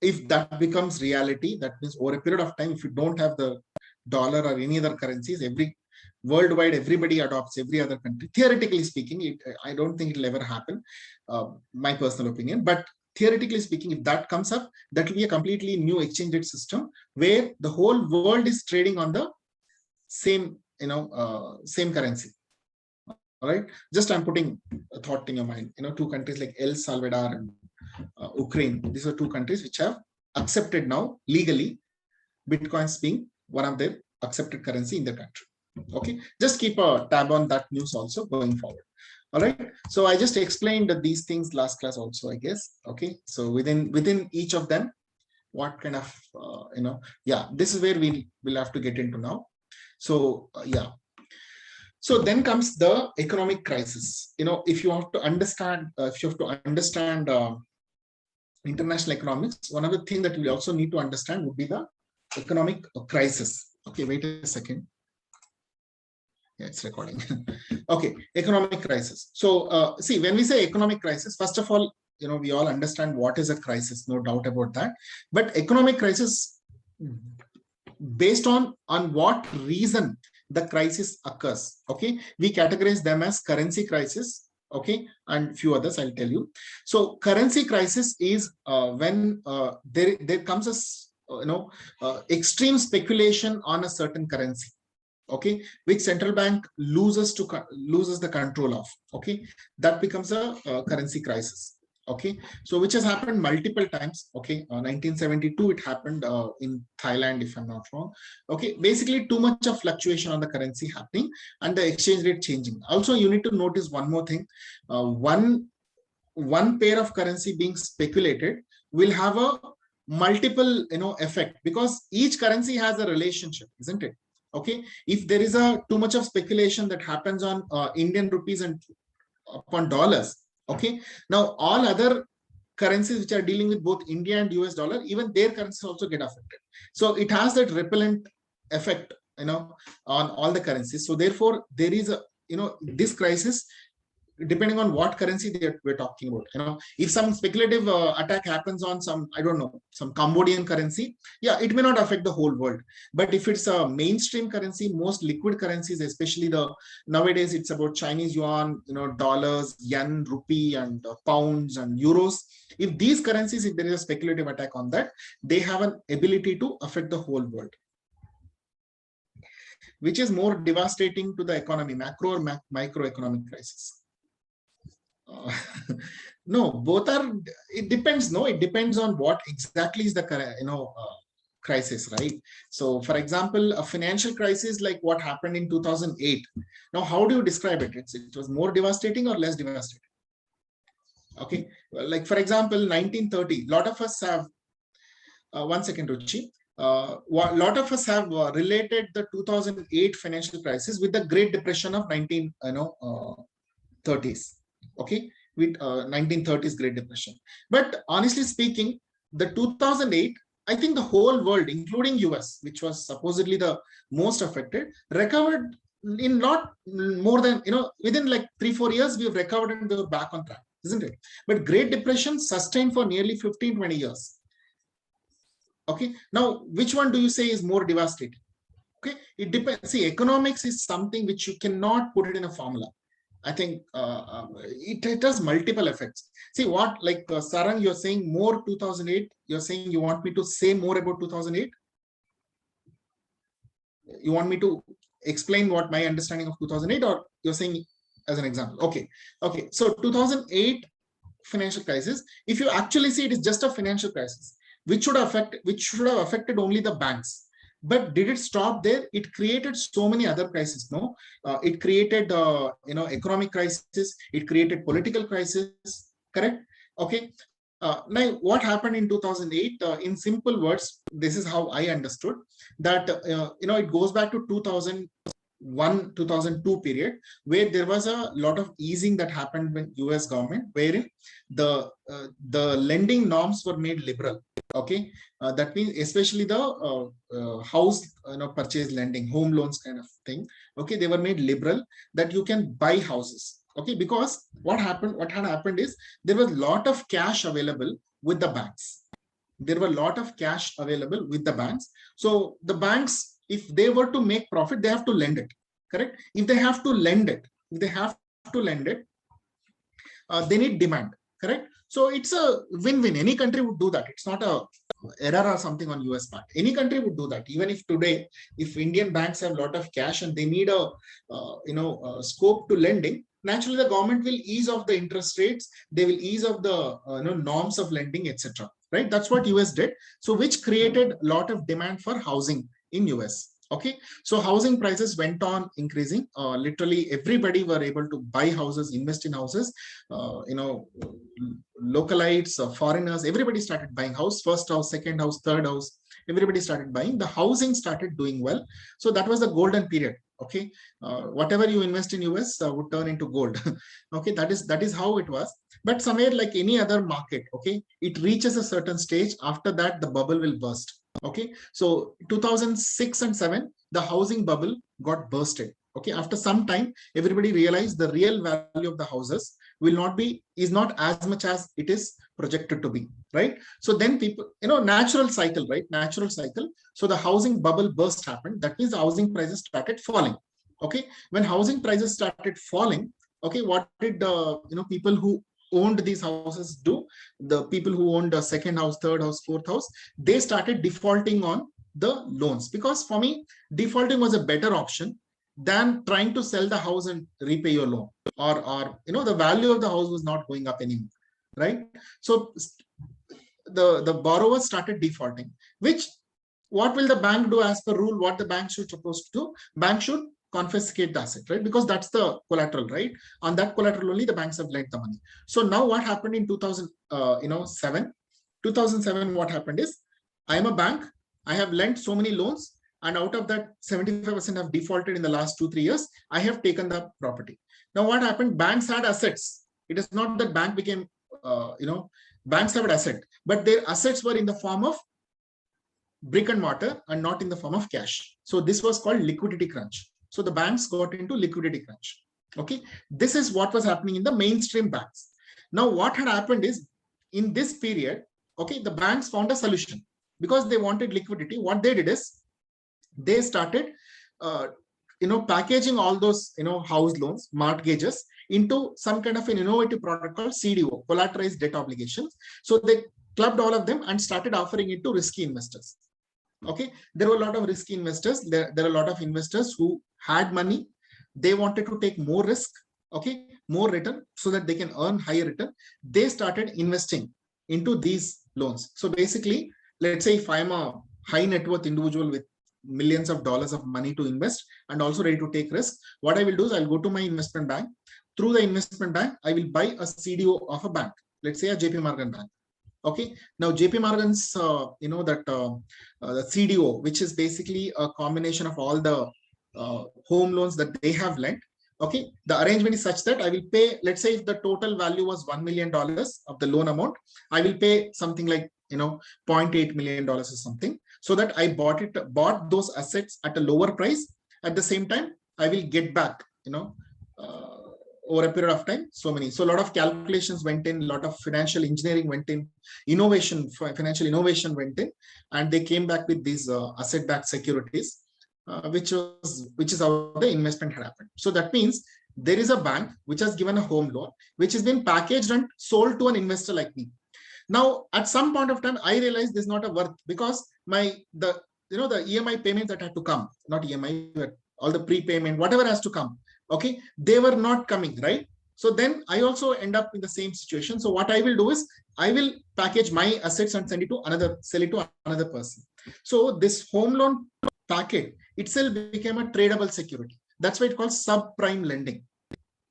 if that becomes reality, that means over a period of time, if you don't have the dollar or any other currencies, worldwide everybody adopts every other country. Theoretically speaking, I don't think it'll ever happen, my personal opinion. But theoretically speaking, if that comes up, that will be a completely new exchange rate system where the whole world is trading on the same, same currency. All right. Just I'm putting a thought in your mind. Two countries like El Salvador and Ukraine. These are two countries which have accepted now legally Bitcoins being one of their accepted currency in the country. Okay. Just keep a tab on that news also going forward. All right. So I just explained these things last class also, I guess. Okay. So within each of them, what kind of this is where we will have to get into now. So so then comes the economic crisis. If you have to understand international economics, one other thing that we also need to understand would be the economic crisis. Okay, wait a second. Yeah, it's recording. Okay, economic crisis. So see, when we say economic crisis, first of all, we all understand what is a crisis, no doubt about that. But economic crisis, based on what reason the crisis occurs, okay, we categorize them as currency crisis, okay, and few others I'll tell you. So currency crisis is when there comes a extreme speculation on a certain currency, okay, which central bank loses the control of, okay, that becomes a currency crisis. Okay, so which has happened multiple times. Okay, 1972 it happened in Thailand, if I'm not wrong. Okay, basically too much of fluctuation on the currency happening and the exchange rate changing. Also, you need to notice one more thing. One pair of currency being speculated will have a multiple effect, because each currency has a relationship, isn't it? Okay, if there is a too much of speculation that happens on Indian rupees and upon dollars, okay, now all other currencies which are dealing with both India and US dollar, even their currencies also get affected. So it has that repellent effect, on all the currencies. So therefore, there is a, this crisis, depending on what currency we're talking about. If some speculative attack happens on some, I don't know, some Cambodian currency, yeah, it may not affect the whole world. But if it's a mainstream currency, most liquid currencies, especially nowadays it's about Chinese yuan, dollars, yen, rupee, and pounds and euros. If these currencies, if there is a speculative attack on that, they have an ability to affect the whole world. Which is more devastating to the economy, macro or microeconomic crisis? No, both are, it depends. No, it depends on what exactly is the crisis, right? So for example, a financial crisis like what happened in 2008. Now, how do you describe it? It was more devastating or less devastating? Okay, well, like for example, 1930, a lot of us have, one second, Ruchi. A lot of us have related the 2008 financial crisis with the Great Depression of 1930s. Okay, with 1930s Great Depression. But honestly speaking, the 2008, I think the whole world, including US, which was supposedly the most affected, recovered in not more than, within like 3-4 years, we have recovered and we were back on track, isn't it? But Great Depression sustained for nearly 15-20 years. Okay, now which one do you say is more devastating? Okay, it depends. See, economics is something which you cannot put it in a formula. I think it has multiple effects. See what, like Sarang, you're saying more 2008. You're saying you want me to say more about 2008. You want me to explain what my understanding of 2008, or you're saying as an example? Okay, okay. So 2008 financial crisis. If you actually see, it is just a financial crisis, which should have affected only the banks. But did it stop there? It created so many other crises. No, it created economic crisis. It created political crisis. Correct? Okay. Now, what happened in 2008? In simple words, this is how I understood that. It goes back to 2001-2002 period, where there was a lot of easing that happened with US government, wherein the lending norms were made liberal. Okay, that means especially the house purchase lending, home loans kind of thing. Okay, they were made liberal, that you can buy houses. Okay, because what had happened is there was a lot of cash available with the banks. So the banks, if they were to make profit, they have to lend it. correct? If they have to lend it, they need demand, correct? So it's a win-win. Any country would do that. It's not a error or something on US part. Any country would do that. Even if today, if Indian banks have a lot of cash and they need a scope to lending, naturally the government will ease off the interest rates. They will ease off the norms of lending, etc. Right? That's what US did. So which created a lot of demand for housing in US. Okay, so housing prices went on increasing. Literally everybody were able to buy houses, invest in houses. Localites, foreigners, everybody started buying house, first house, second house, third house. Everybody started buying. The housing started doing well. So that was the golden period. Okay, whatever you invest in US would turn into gold. Okay, that is how it was. But somewhere like any other market, okay, it reaches a certain stage. After that, the bubble will burst. Okay, so 2006 and 7, the housing bubble got bursted. Okay, after some time, everybody realized the real value of the houses is not as much as it is projected to be, right? So then people, natural cycle, right? Natural cycle. So the housing bubble burst happened. That means the housing prices started falling. Okay, when housing prices started falling, okay, what did people who owned these houses do? The people who owned a second house, third house, fourth house, they started defaulting on the loans, because for me, defaulting was a better option than trying to sell the house and repay your loan, or the value of the house was not going up anymore, right? So the borrowers started defaulting, which what will the bank do as per rule? What the bank should supposed to do? Bank should confiscate the asset, right? Because that's the collateral, right? On that collateral only the banks have lent the money. So now what happened in 2007, what happened is, I am a bank, I have lent so many loans, and out of that 75% have defaulted in the last 2-3 years. I have taken the property. Now what happened? Banks had assets. It is not that bank became, banks have an asset, but their assets were in the form of brick and mortar and not in the form of cash. So this was called liquidity crunch. So the banks got into liquidity crunch. Okay, this is what was happening in the mainstream banks. Now what had happened is, in this period, okay, the banks found a solution because they wanted liquidity. What they did is, they started packaging all those house loans, mortgages, into some kind of an innovative product called CDO, collateralized debt obligations. So they clubbed all of them and started offering it to risky investors. Okay, there were a lot of risky investors. There are a lot of investors who had money. They wanted to take more risk, okay, more return, so that they can earn higher return. They started investing into these loans. So basically, let's say if I'm a high net worth individual with millions of dollars of money to invest and also ready to take risk, what I will do is I'll go to my investment bank. Through the investment bank, I will buy a CDO of a bank. Let's say a JP Morgan bank. Okay, now JP Morgan's, the CDO, which is basically a combination of all the home loans that they have lent. Okay, the arrangement is such that I will pay, let's say if the total value was $1 million of the loan amount, I will pay something like, $0.8 million or something, so that I bought those assets at a lower price. At the same time, I will get back, over a period of time, so a lot of calculations went in, a lot of financial engineering went in, financial innovation went in, and they came back with these asset-backed securities, which is how the investment had happened. So that means there is a bank which has given a home loan, which has been packaged and sold to an investor like me. Now, at some point of time, I realized this is not a worth, because the EMI payments that had to come, not EMI, but all the prepayment, whatever has to come, okay, they were not coming, right? So then I also end up in the same situation. So what I will do is, I will package my assets and sell it to another person. So this home loan packet itself became a tradable security. That's why it's called subprime lending.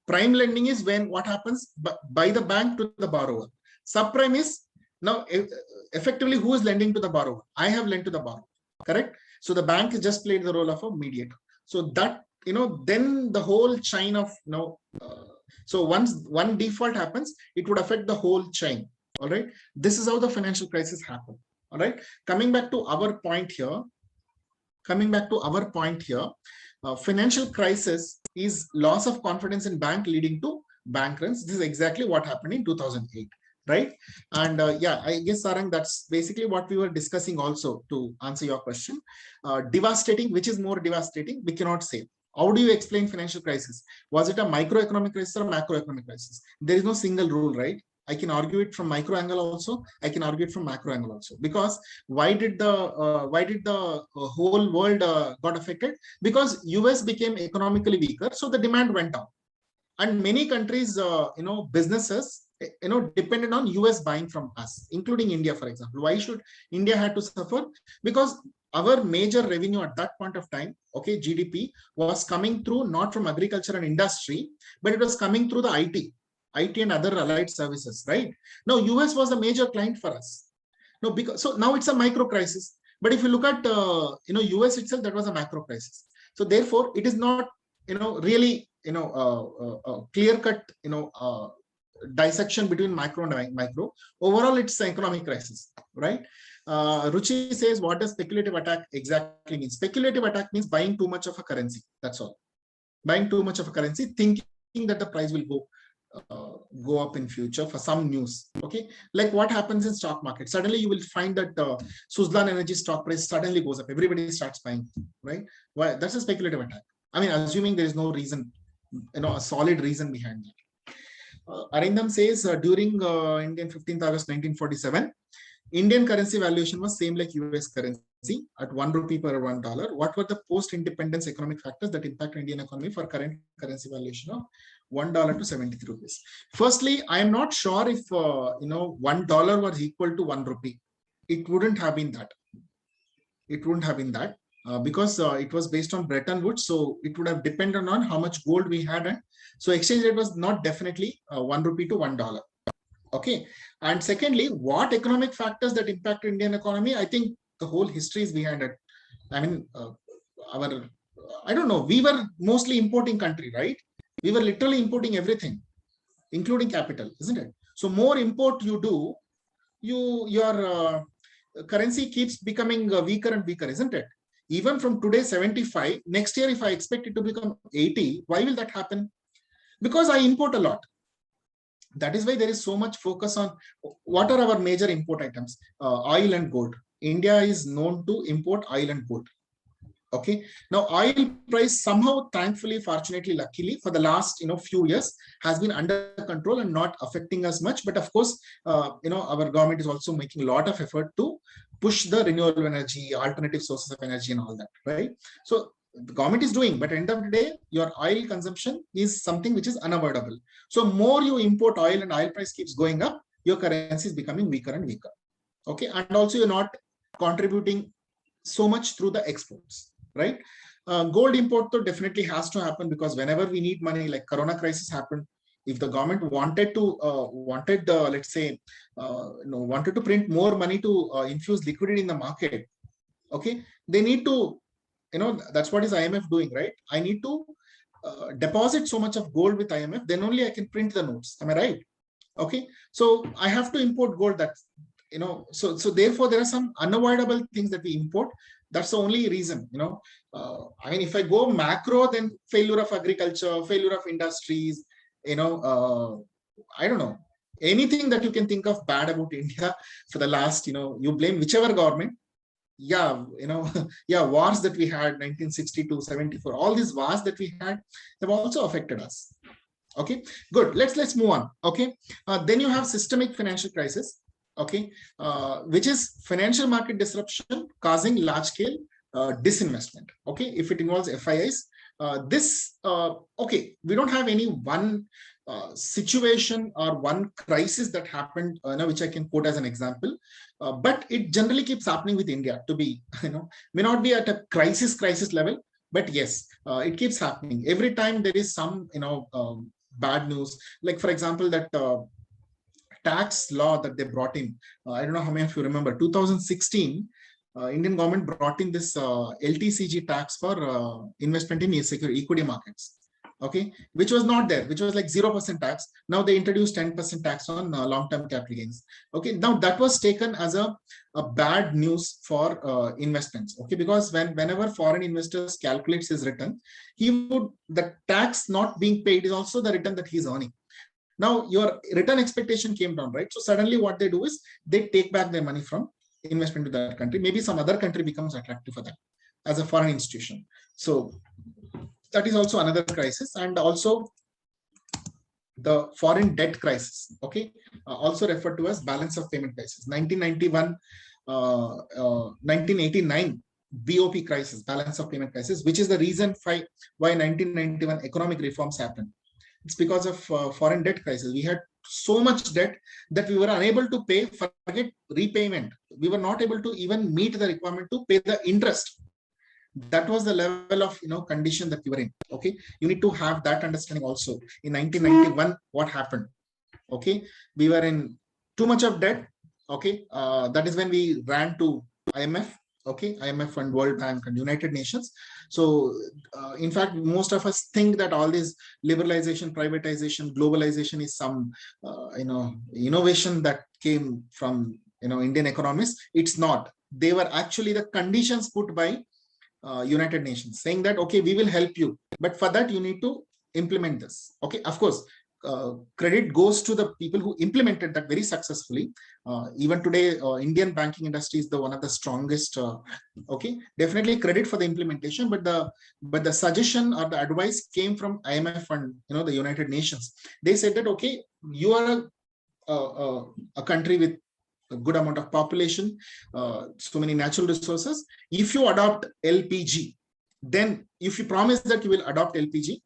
Prime lending is when what happens by the bank to the borrower. Subprime is now effectively who is lending to the borrower. I have lent to the borrower, correct? So the bank just played the role of a mediator. So that, then the whole chain of, so once one default happens, it would affect the whole chain. All right. This is how the financial crisis happened. All right. Coming back to our point here, financial crisis is loss of confidence in bank leading to bank runs. This is exactly what happened in 2008. Right. And yeah, I guess, Sarang, that's basically what we were discussing also to answer your question. Devastating, which is more devastating, we cannot say. How do you explain financial crisis? Was it a microeconomic crisis or a macroeconomic crisis? There is no single rule, right? I can argue it from micro angle also. I can argue it from macro angle also. Because why did the whole world got affected? Because US became economically weaker, so the demand went down, and many countries, businesses, depended on US buying from us, including India, for example. Why should India had to suffer? Because our major revenue at that point of time, okay, GDP was coming through not from agriculture and industry, but it was coming through the IT and other allied services, right? Now, US was a major client for us. No, because so now it's a micro crisis. But if you look at US itself, that was a macro crisis. So therefore, it is not really clear cut dissection between macro and micro. Overall, it's an economic crisis, right? Ruchi says, what does speculative attack exactly mean? Speculative attack means buying too much of a currency. That's all. Buying too much of a currency, thinking that the price will go up in future for some news. Okay, like what happens in stock market? Suddenly you will find that Suzlon Energy stock price suddenly goes up. Everybody starts buying, right? Why? That's a speculative attack. I mean, assuming there is no reason, a solid reason behind that. Arindam says during Indian 15th August 1947, Indian currency valuation was same like US currency at 1 rupee per $1. What were the post-independence economic factors that impact Indian economy for current currency valuation of $1 to 73 rupees? Firstly, I am not sure if $1 was equal to 1 rupee. It wouldn't have been that. It wouldn't have been that because it was based on Bretton Woods, so it would have depended on how much gold we had, and so exchange rate was not definitely 1 rupee to $1. Okay, and secondly, what economic factors that impact Indian economy? I think the whole history is behind it. I mean, I don't know. We were mostly importing country, right? We were literally importing everything, including capital, isn't it? So more import you do, your currency keeps becoming weaker and weaker, isn't it? Even from today 75, next year if I expect it to become 80, why will that happen? Because I import a lot. That is why there is so much focus on what are our major import items. Oil and gold. India is known to import oil and gold. Okay, now oil price somehow, thankfully, fortunately, luckily, for the last few years has been under control and not affecting us much. But of course, our government is also making a lot of effort to push the renewable energy, alternative sources of energy, and all that, right? So the government is doing, but at the end of the day, your oil consumption is something which is unavoidable. So more you import oil and oil price keeps going up, your currency is becoming weaker and weaker. Okay, and also you're not contributing so much through the exports, right? Gold import though definitely has to happen, because whenever we need money, like Corona crisis happened, if the government wanted to let's say wanted to print more money to infuse liquidity in the market, okay, they need to, that's what is IMF doing, right? I need to deposit so much of gold with IMF, then only I can print the notes. Am I right? Okay, so I have to import gold. That's so therefore there are some unavoidable things that we import. That's the only reason. I mean, if I go macro, then failure of agriculture, failure of industries, I don't know, anything that you can think of bad about India for the last, you blame whichever government. Yeah, wars that we had, 1962, 74, all these wars that we had have also affected us. Okay, good. Let's move on. Okay, then you have systemic financial crisis. Okay, which is financial market disruption causing large scale disinvestment. Okay, if it involves FIIs, okay, we don't have any one situation or one crisis that happened, which I can quote as an example, but it generally keeps happening with India. To be, may not be at a crisis level, but yes, it keeps happening every time there is some, bad news. Like for example, that tax law that they brought in. I don't know how many of you remember. 2016, Indian government brought in this LTCG tax for investment in equity markets. Okay, which was not there, which was like 0% tax. Now they introduced 10% tax on long-term capital gains. Okay, now that was taken as a bad news for investments. Okay, because whenever foreign investors calculates his return, the tax not being paid is also the return that he's earning. Now your return expectation came down, right? So suddenly what they do is they take back their money from investment to that country. Maybe some other country becomes attractive for that as a foreign institution. So that is also another crisis. And also the foreign debt crisis, okay, also referred to as balance of payment crisis. 1991, 1989 BOP crisis, balance of payment crisis, which is the reason why 1991 economic reforms happened. It's because of foreign debt crisis. We had so much debt that we were unable to pay, forget repayment. We were not able to even meet the requirement to pay the interest. That was the level of condition that we were in. Okay, you need to have that understanding also. In 1991, what happened? Okay, we were in too much of debt. Okay, that is when we ran to IMF. Okay, IMF and World Bank and United Nations. So in fact, most of us think that all this liberalization, privatization, globalization is some innovation that came from Indian economists. It's not. They were actually the conditions put by United Nations, saying that okay, we will help you, but for that you need to implement this. Okay, of course, credit goes to the people who implemented that very successfully. Even today, Indian banking industry is the one of the strongest. Okay, definitely credit for the implementation, but the suggestion or the advice came from IMF and the United Nations. They said that okay, you are a country with a good amount of population, so many natural resources. If you adopt LPG, then if you promise that you will adopt LPG,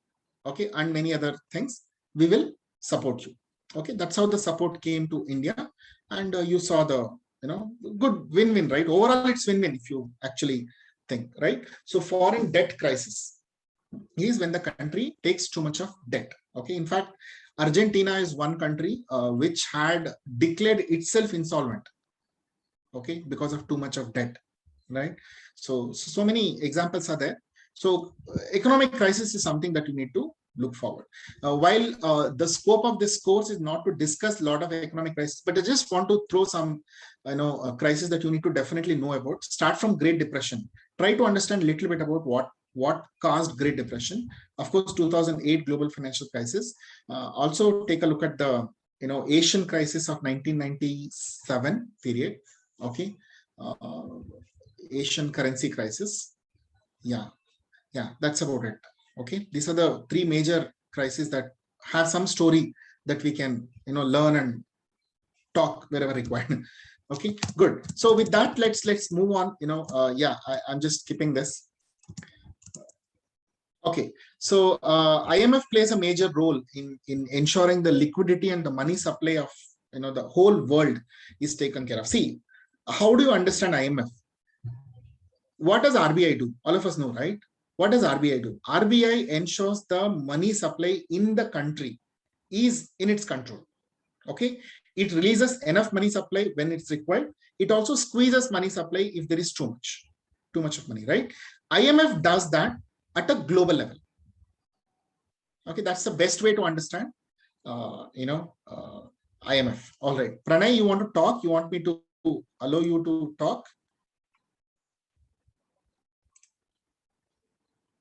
okay, and many other things, we will support you. Okay, that's how the support came to India, and you saw the good win-win, right? Overall, it's win-win if you actually think, right? So foreign debt crisis is when the country takes too much of debt. Okay, in fact, Argentina is one country which had declared itself insolvent, okay, because of too much of debt, right? So many examples are there. So economic crisis is something that you need to look forward. While the scope of this course is not to discuss a lot of economic crisis, but I just want to throw some crisis that you need to definitely know about. Start from Great Depression. Try to understand a little bit about what caused Great Depression. Of course, 2008 global financial crisis. Also take a look at the Asian crisis of 1997 period. Okay, Asian currency crisis. Yeah, that's about it. Okay, these are the three major crises that have some story that we can learn and talk wherever required. Okay, good. So with that, let's move on. I'm just skipping this. Okay, so IMF plays a major role in ensuring the liquidity and the money supply of the whole world is taken care of. See, how do you understand IMF? What does RBI do? All of us know, right? What does RBI do? RBI ensures the money supply in the country is in its control. Okay, it releases enough money supply when it's required. It also squeezes money supply if there is too much of money, right? IMF does that at a global level. Okay, that's the best way to understand IMF. All right, Pranay, you want to talk? You want me to allow you to talk?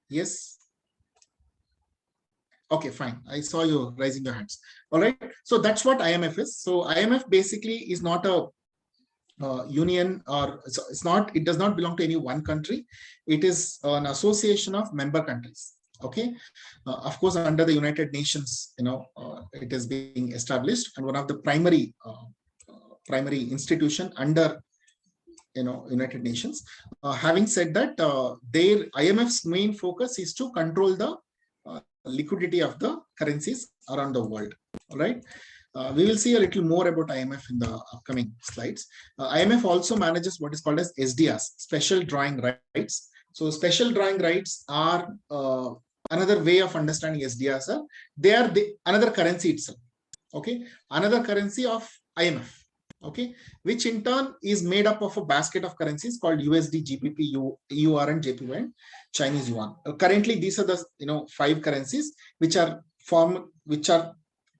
Yes. Okay, fine. I saw you raising your hands. All right. So that's what IMF is. So IMF basically is not a union, or it does not belong to any one country. It is an association of member countries. Okay. Of course, under the United Nations, it is being established, and one of the primary institution under United Nations. Having said that, their IMF's main focus is to control the liquidity of the currencies around the world. All right. We will see a little more about IMF in the upcoming slides. IMF also manages what is called as SDRs, special drawing rights. So special drawing rights are another way of understanding SDRs. They are another currency itself. Okay, another currency of IMF. Okay, which in turn is made up of a basket of currencies called USD, GBP, EUR, and JPY, and Chinese yuan. Currently, these are the 5 currencies which are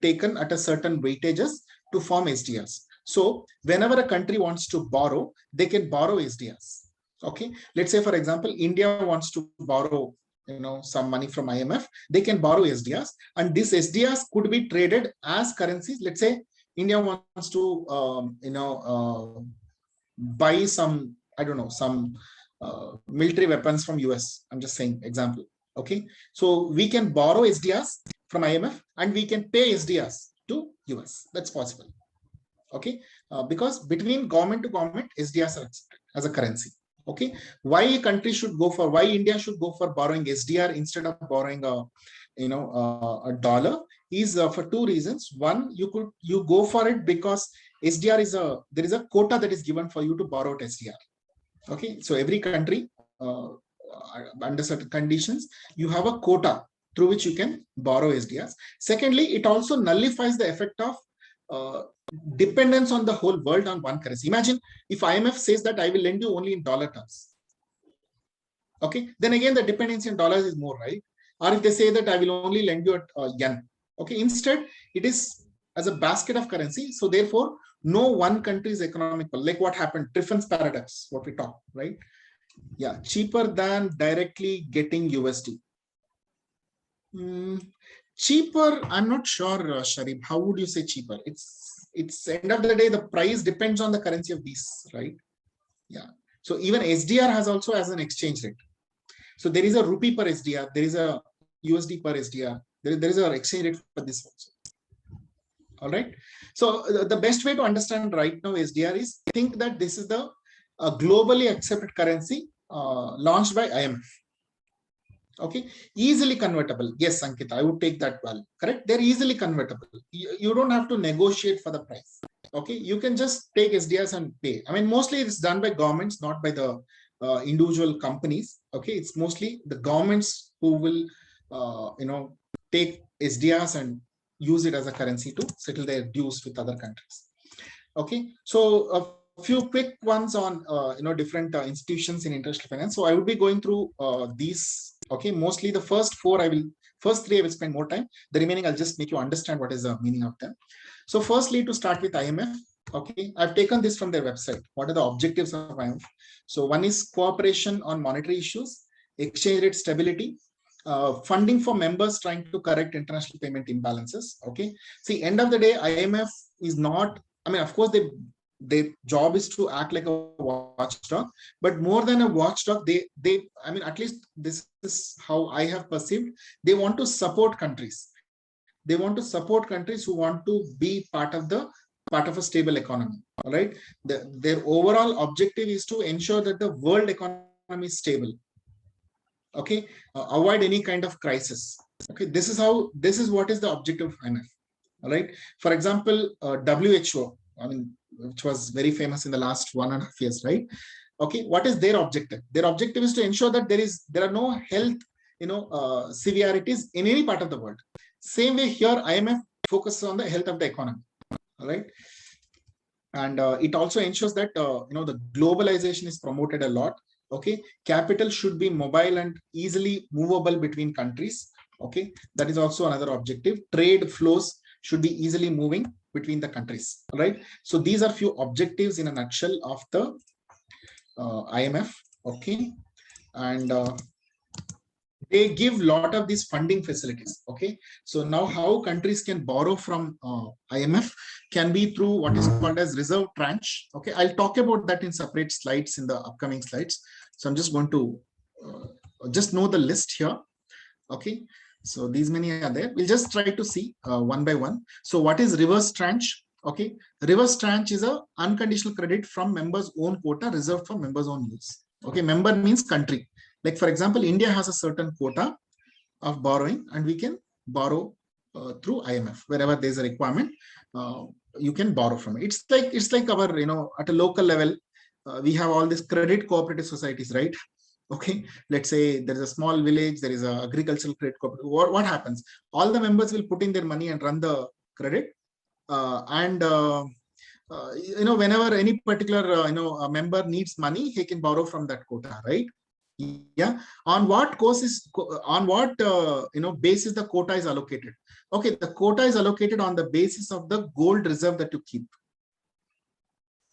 taken at a certain weightages to form SDRs. So whenever a country wants to borrow, they can borrow SDRs. Okay, let's say for example, India wants to borrow some money from IMF, they can borrow SDRs, and these SDRs could be traded as currencies. Let's say India wants to buy some, I don't know, some military weapons from US. I'm just saying example. Okay, so we can borrow SDRs from IMF and we can pay SDRs to US. That's possible. Okay, because between government to government, SDRs are accepted as a currency. Okay, why a country should go for, why India should go for borrowing SDR instead of borrowing a dollar is for two reasons. One, you go for it because SDR is there is a quota that is given for you to borrow SDR. Okay, so every country under certain conditions, you have a quota through which you can borrow SDRs. Secondly, it also nullifies the effect of dependence on the whole world on one currency. Imagine if IMF says that I will lend you only in dollar terms. Okay, then again the dependency on dollars is more, right? Or if they say that I will only lend you at yen. Okay, instead it is as a basket of currency. So therefore, no one country is economical. Like what happened, Triffin's paradox, what we talked, right? Yeah, cheaper than directly getting USD. Cheaper, I'm not sure, Sharif. How would you say cheaper? It's end of the day, the price depends on the currency of these, right? Yeah. So even SDR has also as an exchange rate. So there is a rupee per SDR, there is a USD per SDR, there is an exchange rate for this also. All right. So the best way to understand right now SDR is think that this is the globally accepted currency launched by IMF. Okay, easily convertible. Yes, Ankita, I would take that value. Correct. They're easily convertible. You don't have to negotiate for the price. Okay, you can just take SDRs and pay. I mean, mostly it's done by governments, not by the individual companies. Okay, it's mostly the governments who will, take SDRs and use it as a currency to settle their dues with other countries. Okay, so a few quick ones on different institutions in international finance. So I would be going through these. Okay, mostly the first three I will spend more time. The remaining I'll just make you understand what is the meaning of them. So firstly, to start with IMF. Okay, I've taken this from their website. What are the objectives of IMF? So one is cooperation on monetary issues, exchange rate stability, funding for members trying to correct international payment imbalances. Okay, see, end of the day, IMF is not, I mean, of course, their job is to act like a watchdog, but more than a watchdog, I mean, at least this is how I have perceived, they want to support countries. They want to support countries who want to be part of a stable economy. All right, their overall objective is to ensure that the world economy is stable. Okay, avoid any kind of crisis. Okay, this is what is the objective of IMF. All right, for example, WHO, I mean, which was very famous in the last 1.5 years, right? Okay, what is their objective? Their objective is to ensure that there are no health severities in any part of the world. Same way here, IMF focuses on the health of the economy. All right, and it also ensures that the globalization is promoted a lot. Okay, capital should be mobile and easily movable between countries. Okay, that is also another objective. Trade flows should be easily moving between the countries. All right, so these are few objectives in a nutshell of the IMF. Okay, and they give a lot of these funding facilities. Okay, so now how countries can borrow from IMF can be through what is called as reserve tranche. Okay, I'll talk about that in separate slides in the upcoming slides. So I'm just going to just know the list here. Okay, so these many are there. We'll just try to see one by one. So what is reverse tranche? Okay, reverse tranche is a unconditional credit from members' own quota reserved for members' own use. Okay, member means country. Like for example, India has a certain quota of borrowing, and we can borrow through IMF wherever there's a requirement. You can borrow from it. It's like our at a local level, we have all these credit cooperative societies, right? Okay, let's say there is a small village, there is a agricultural credit cooperative. What happens? All the members will put in their money and run the credit, whenever any particular a member needs money, he can borrow from that quota, right? Yeah. On what basis the quota is allocated? Okay, the quota is allocated on the basis of the gold reserve that you keep.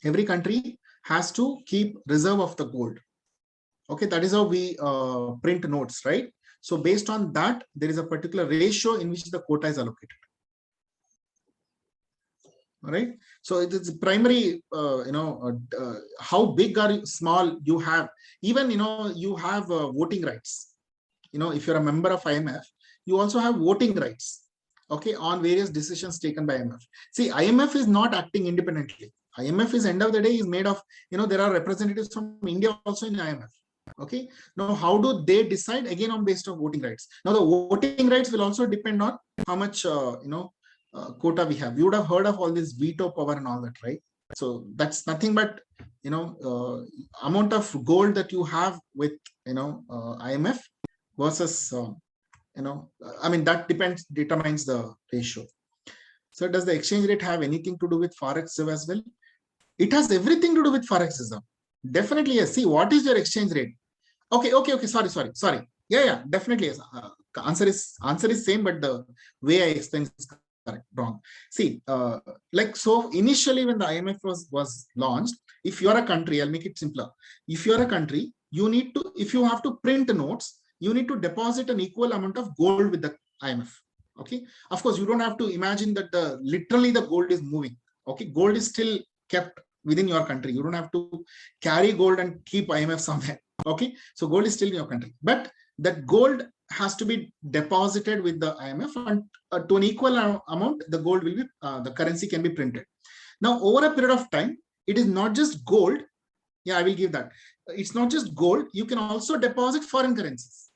Every country has to keep reserve of the gold. Okay, that is how we print notes, right? So based on that, there is a particular ratio in which the quota is allocated. All right, so it is primary, how big or small you have. Even you have voting rights. if you're a member of IMF, you also have voting rights, okay, on various decisions taken by IMF. See, IMF is not acting independently. IMF is, end of the day, is made of, there are representatives from India also in IMF. Okay. Now, how do they decide? Again, on based of voting rights. Now, the voting rights will also depend on how much, quota we have. You would have heard of all this veto power and all that, right? So that's nothing but, amount of gold that you have with, IMF versus, that determines the ratio. So does the exchange rate have anything to do with Forex reserve as well? It has everything to do with Forex reserve. Definitely, yes. See, what is your exchange rate? Okay. Sorry. Yeah, definitely yes. Answer is same, but the way I explain is correct, wrong. See, so initially when the IMF was launched, if you're a country, I'll make it simpler. If you're a country, if you have to print notes, you need to deposit an equal amount of gold with the IMF. Okay. Of course, you don't have to imagine that literally the gold is moving. Okay. Gold is still kept within your country. You don't have to carry gold and keep IMF somewhere. Okay. So gold is still in your country, but that gold has to be deposited with the IMF, and to an equal amount, the gold will be, the currency can be printed. Now, over a period of time, it is not just gold. Yeah, I will give that. It's not just gold. You can also deposit foreign currencies.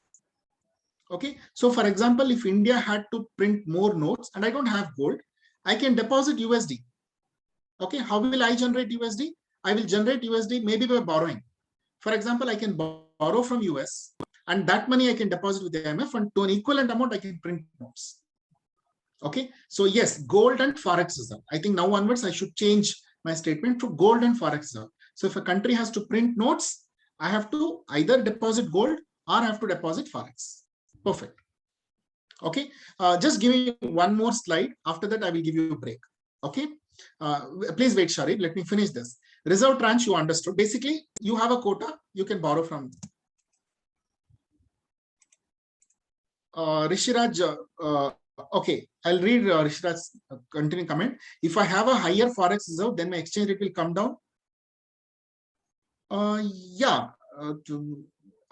Okay. So for example, if India had to print more notes and I don't have gold, I can deposit USD. Okay. How will I generate USD? I will generate USD maybe by borrowing. For example, I can borrow from US, and that money I can deposit with the IMF, and to an equivalent amount, I can print notes. Okay. So yes, gold and Forex reserve. I think now onwards, I should change my statement to gold and Forex reserve. So if a country has to print notes, I have to either deposit gold or I have to deposit Forex. Perfect. Okay. Just give me one more slide. After that, I will give you a break. Okay. Please wait, Sharif. Let me finish this. Reserve tranche, you understood. Basically, you have a quota. You can borrow from. Rishiraj, okay. I'll read Rishiraj's continuing comment. If I have a higher Forex reserve, then my exchange rate will come down. Yeah.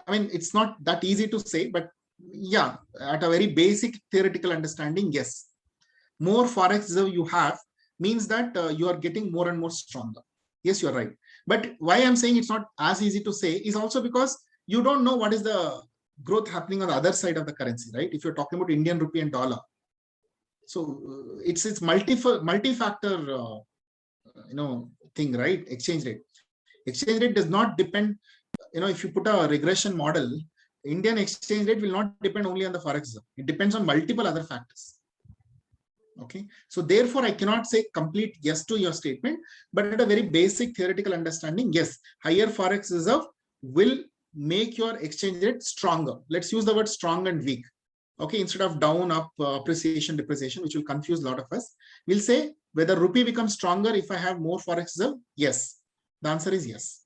It's not that easy to say, but yeah, at a very basic theoretical understanding, yes. More Forex reserve you have means that you are getting more and more stronger. Yes, you're right. But why I'm saying it's not as easy to say is also because you don't know what is the growth happening on the other side of the currency, right? If you're talking about Indian rupee and dollar. So it's multi-factor, thing, right? Exchange rate. Exchange rate does not depend, if you put a regression model, Indian exchange rate will not depend only on the Forex reserve. It depends on multiple other factors. Okay. So therefore, I cannot say complete yes to your statement, but at a very basic theoretical understanding, yes, higher Forex reserve will make your exchange rate stronger. Let's use the word strong and weak. Okay. Instead of down, up, appreciation, depreciation, which will confuse a lot of us, we'll say whether rupee becomes stronger if I have more Forex reserve. Yes. The answer is yes.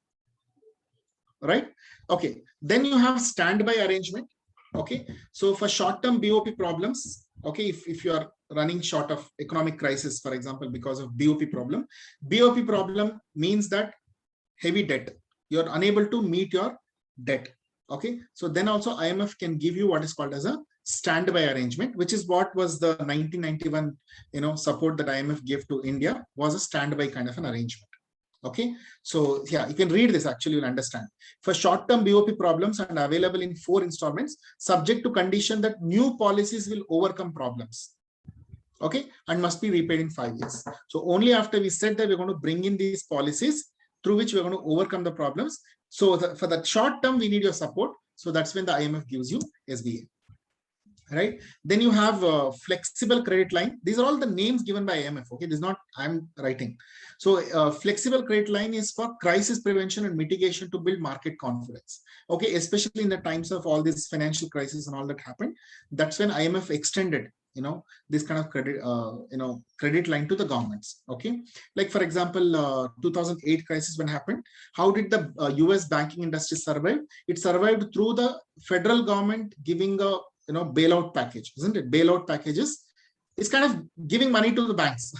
Right. Okay. Then you have standby arrangement. Okay. So for short-term BOP problems, okay, if you are running short of economic crisis, for example, because of BOP problem means that heavy debt, you're unable to meet your debt. Okay. So then also IMF can give you what is called as a standby arrangement, which is what was the 1991, support that IMF gave to India was a standby kind of an arrangement. Okay. So yeah, you can read this, actually you'll understand. For short-term BOP problems and available in 4 installments, subject to condition that new policies will overcome problems. Okay. And must be repaid in 5 years. So only after we said that we're going to bring in these policies through which we're going to overcome the problems. So for the short term, we need your support. So that's when the IMF gives you SBA. Right. Then you have flexible credit line. These are all the names given by IMF. Okay. This is not I'm writing. So flexible credit line is for crisis prevention and mitigation to build market confidence. Okay. Especially in the times of all this financial crisis and all that happened. That's when IMF extended, this kind of credit, credit line to the governments. Okay. Like for example, 2008 crisis when happened, how did the US banking industry survive? It survived through the federal government giving a bailout package, isn't it? Bailout packages is kind of giving money to the banks,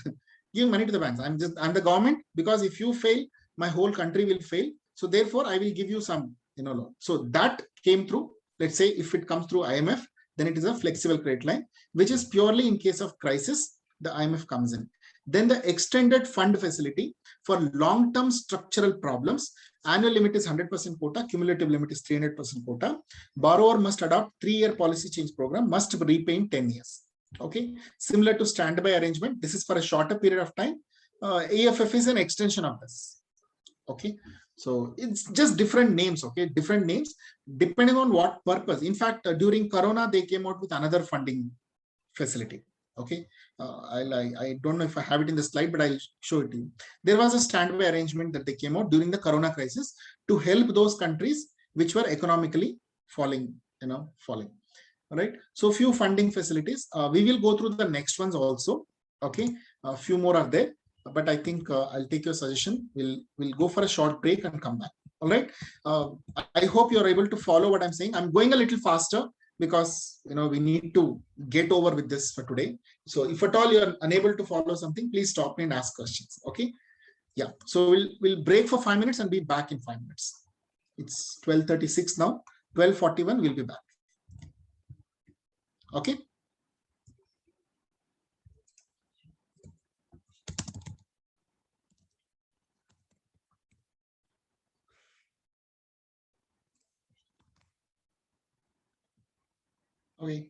giving money to the banks. I'm the government, because if you fail, my whole country will fail. So therefore, I will give you some, loan. So that came through Let's say if it comes through IMF, then it is a flexible credit line, which is purely in case of crisis, the IMF comes in. Then the extended fund facility for long-term structural problems. Annual limit is 100% quota, cumulative limit is 300% quota. Borrower must adopt 3-year policy change program, must repay in 10 years. Okay, similar to standby arrangement. This is for a shorter period of time. AFF is an extension of this. Okay, so it's just different names. Okay, different names depending on what purpose. In fact, during Corona, they came out with another funding facility. Okay, I don't know if I have it in the slide, but I'll show it to you. There was a standby arrangement that they came out during the Corona crisis to help those countries which were economically falling. Falling. All right. So few funding facilities. We will go through the next ones also. Okay, a few more are there, but I think I'll take your suggestion. We'll go for a short break and come back. All right. I hope you're able to follow what I'm saying. I'm going a little faster because we need to get over with this for today. So if at all you're unable to follow something, please stop me and ask questions. Okay. Yeah. So we'll break for 5 minutes and be back in 5 minutes. It's 12:36 now. 12:41. We'll be back. Okay. Okay.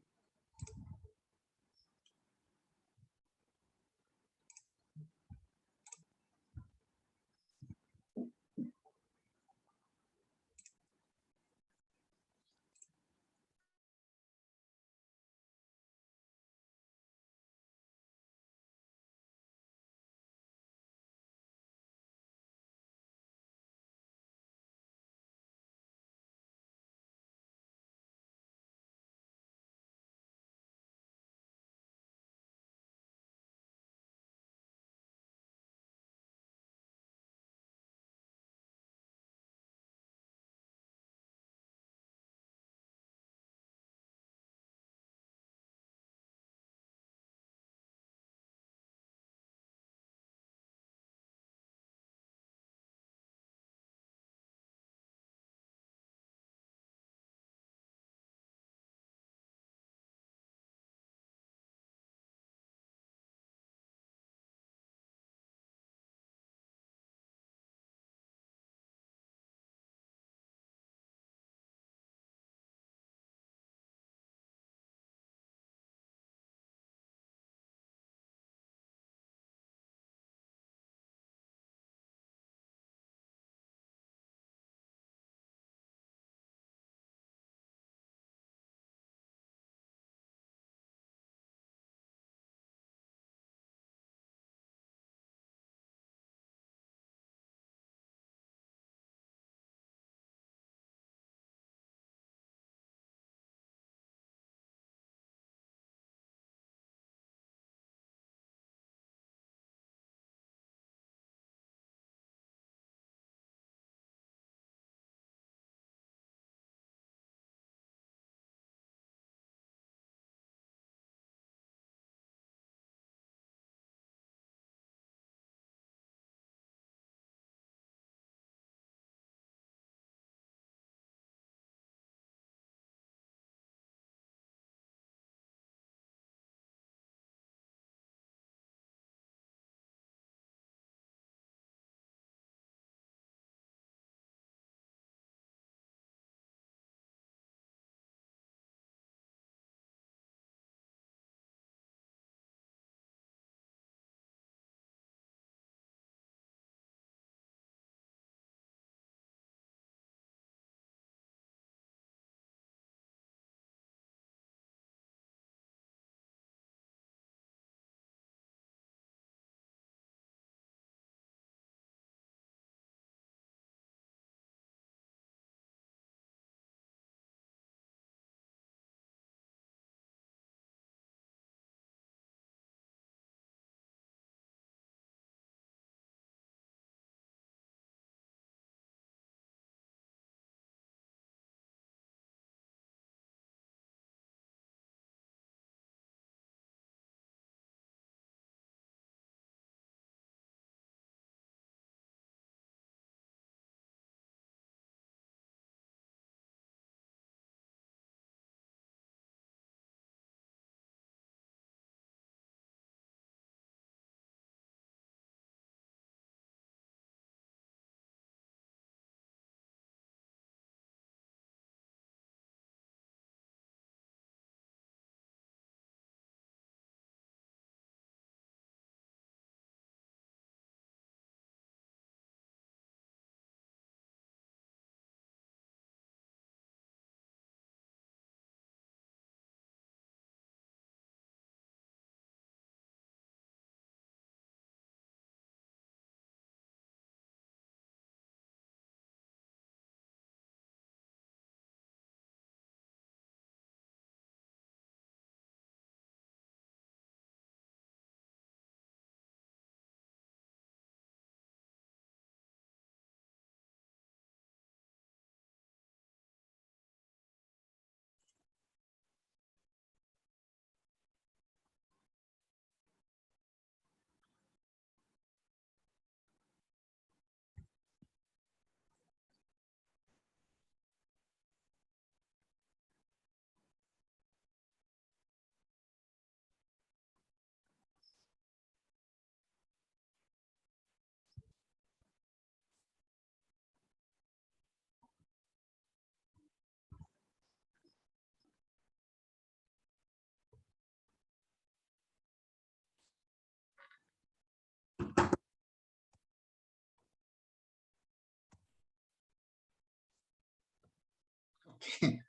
Okay.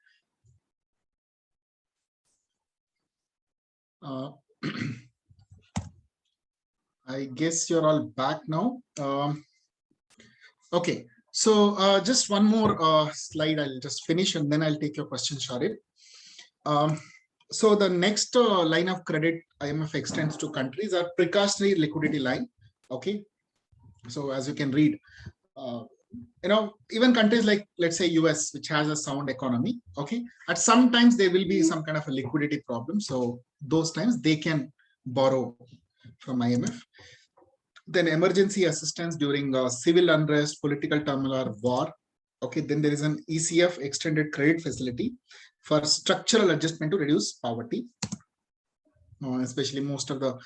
I guess you're all back now. Okay, so just one more slide. I'll just finish and then I'll take your question, Sharif. So the next line of credit IMF extends to countries are precautionary liquidity line. Okay, so as you can read, even countries like, let's say, US, which has a sound economy, okay, at some times there will be some kind of a liquidity problem. So those times they can borrow from IMF. Then emergency assistance during civil unrest, political turmoil, or war. Okay, then there is an ECF, extended credit facility for structural adjustment to reduce poverty. Especially most of the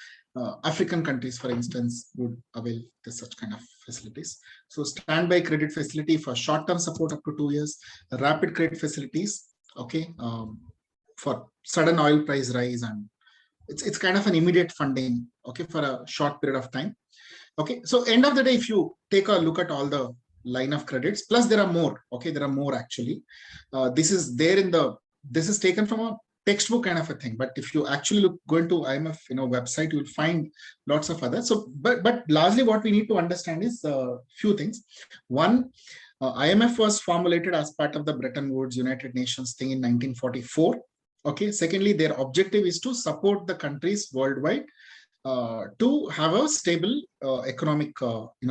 African countries, for instance, would avail such kind of facilities. So standby credit facility for short-term support up to 2 years, rapid credit facilities, okay, for sudden oil price rise, and it's kind of an immediate funding, okay, for a short period of time. Okay, so end of the day, if you take a look at all the line of credits, plus there are more, okay, there are more actually. This is taken from a textbook kind of a thing, but if you actually go into IMF website, you will find lots of others. So but largely what we need to understand is a few things. One, IMF was formulated as part of the Bretton Woods United Nations thing in 1944. Okay, secondly, their objective is to support the countries worldwide to have a stable economic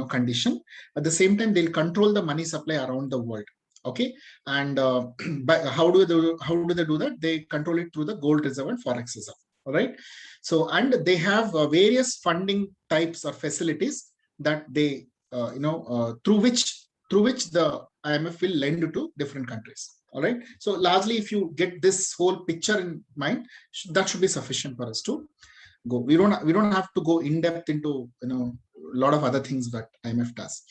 condition. At the same time, they'll control the money supply around the world. Okay, and how do they do that? They control it through the gold reserve and forex reserve. All right. So, and they have various funding types or facilities that they through which the IMF will lend to different countries. All right. So largely, if you get this whole picture in mind, that should be sufficient for us to go. We don't have to go in depth into a lot of other things that IMF does.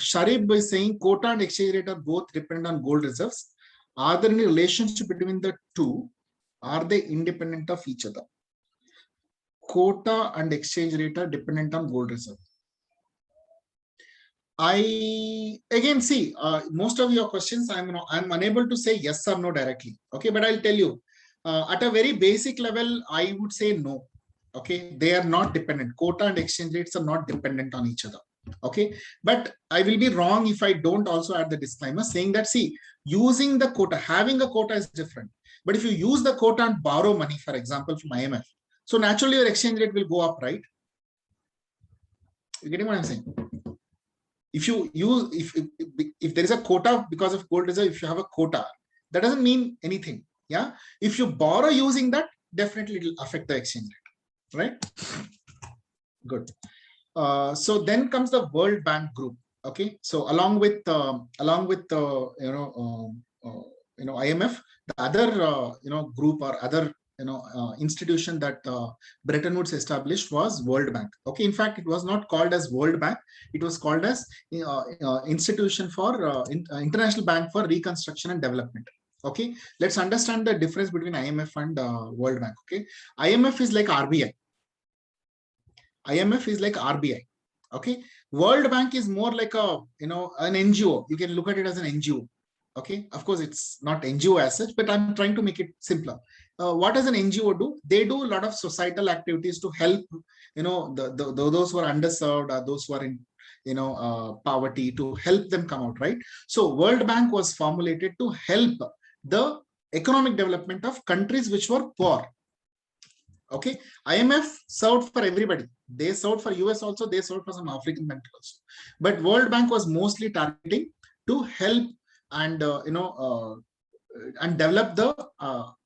Sharif is saying quota and exchange rate are both dependent on gold reserves. Are there any relationship between the two? Are they independent of each other? Quota and exchange rate are dependent on gold reserve. I again see most of your questions I'm unable to say yes or no directly. Okay, but I'll tell you at a very basic level, I would say no. Okay, they are not dependent. Quota and exchange rates are not dependent on each other. Okay, but I will be wrong if I don't also add the disclaimer saying that, see, using the quota, having a quota is different. But if you use the quota and borrow money, for example, from IMF, so naturally your exchange rate will go up, right? You getting what I'm saying? If you use, if there is a quota because of gold reserve, if you have a quota, that doesn't mean anything. Yeah, if you borrow using that, definitely it will affect the exchange rate, right? Good. So then comes the World Bank Group. Okay, so along with IMF, the other group or other institution that Bretton Woods established was World Bank. Okay, in fact, it was not called as World Bank; it was called as Institution for International Bank for Reconstruction and Development. Okay, let's understand the difference between IMF and World Bank. Okay, IMF is like RBI. IMF is like RBI. Okay, World Bank is more like a an NGO. You can look at it as an NGO. Okay, of course it's not NGO as such, but I'm trying to make it simpler. What does an NGO do? They do a lot of societal activities to help those who are underserved or those who are in poverty, to help them come out, right? So World Bank was formulated to help the economic development of countries which were poor. Okay, IMF served for everybody. They served for US also, they served for some African countries also. But World Bank was mostly targeting to help and and develop the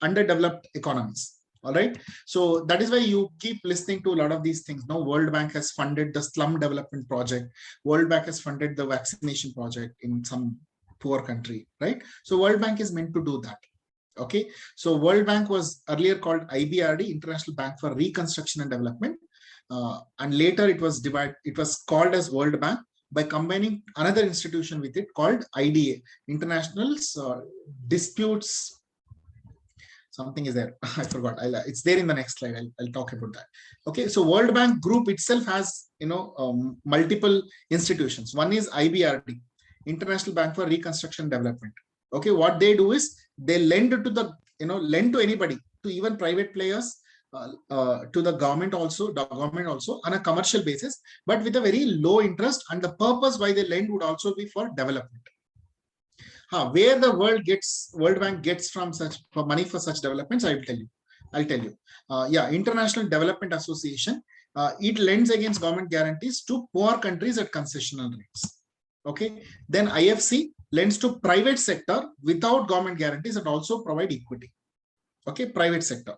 underdeveloped economies. All right. So that is why you keep listening to a lot of these things. Now, World Bank has funded the slum development project. World Bank has funded the vaccination project in some poor country, right? So World Bank is meant to do that. Okay, so World Bank was earlier called IBRD, International Bank for Reconstruction and Development, and later it was divided. It was called as World Bank by combining another institution with it called IDA, International Disputes. Something is there. I forgot. It's there in the next slide. I'll talk about that. Okay, so World Bank Group itself has multiple institutions. One is IBRD, International Bank for Reconstruction and Development. Okay, what they do is they lend to the, lend to anybody, to even private players, to the government also, on a commercial basis, but with a very low interest. And the purpose why they lend would also be for development. Where the World Bank gets from such for money for such developments, I'll tell you. Yeah, International Development Association. It lends against government guarantees to poor countries at concessional rates. Okay. Then IFC lends to private sector without government guarantees and also provide equity. Okay, private sector.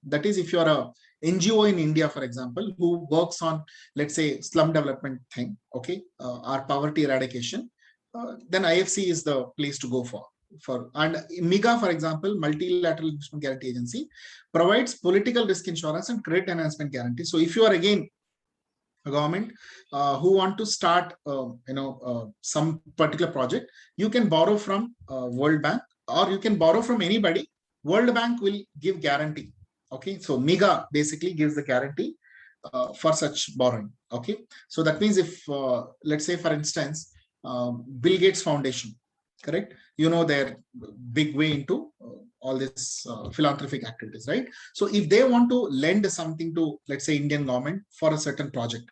That is, if you are a NGO in India, for example, who works on, let's say, slum development thing, okay, or poverty eradication, then IFC is the place to go for. And MIGA, for example, Multilateral Investment Guarantee Agency, provides political risk insurance and credit enhancement guarantee. So if you are again a government who want to start, some particular project, you can borrow from World Bank, or you can borrow from anybody. World Bank will give guarantee. Okay, so MIGA basically gives the guarantee for such borrowing. Okay, so that means if let's say, for instance, Bill Gates Foundation, correct? They're big way into all this philanthropic activities, right? So if they want to lend something to, let's say, Indian government for a certain project,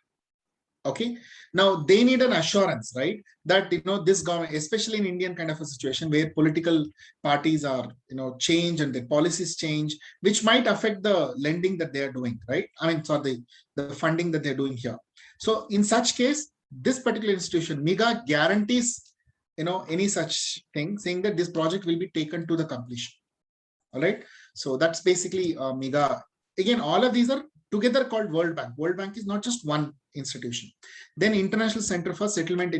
okay, now they need an assurance, right, that this government, especially in Indian kind of a situation where political parties are change and their policies change, which might affect the lending that they are doing, right? I mean, sorry, the funding that they're doing here. So in such case, this particular institution, MIGA, guarantees any such thing, saying that this project will be taken to the completion. All right, so that's basically MIGA. Again, all of these are together called World Bank. World Bank is not just one institution. Then International Center for Settlement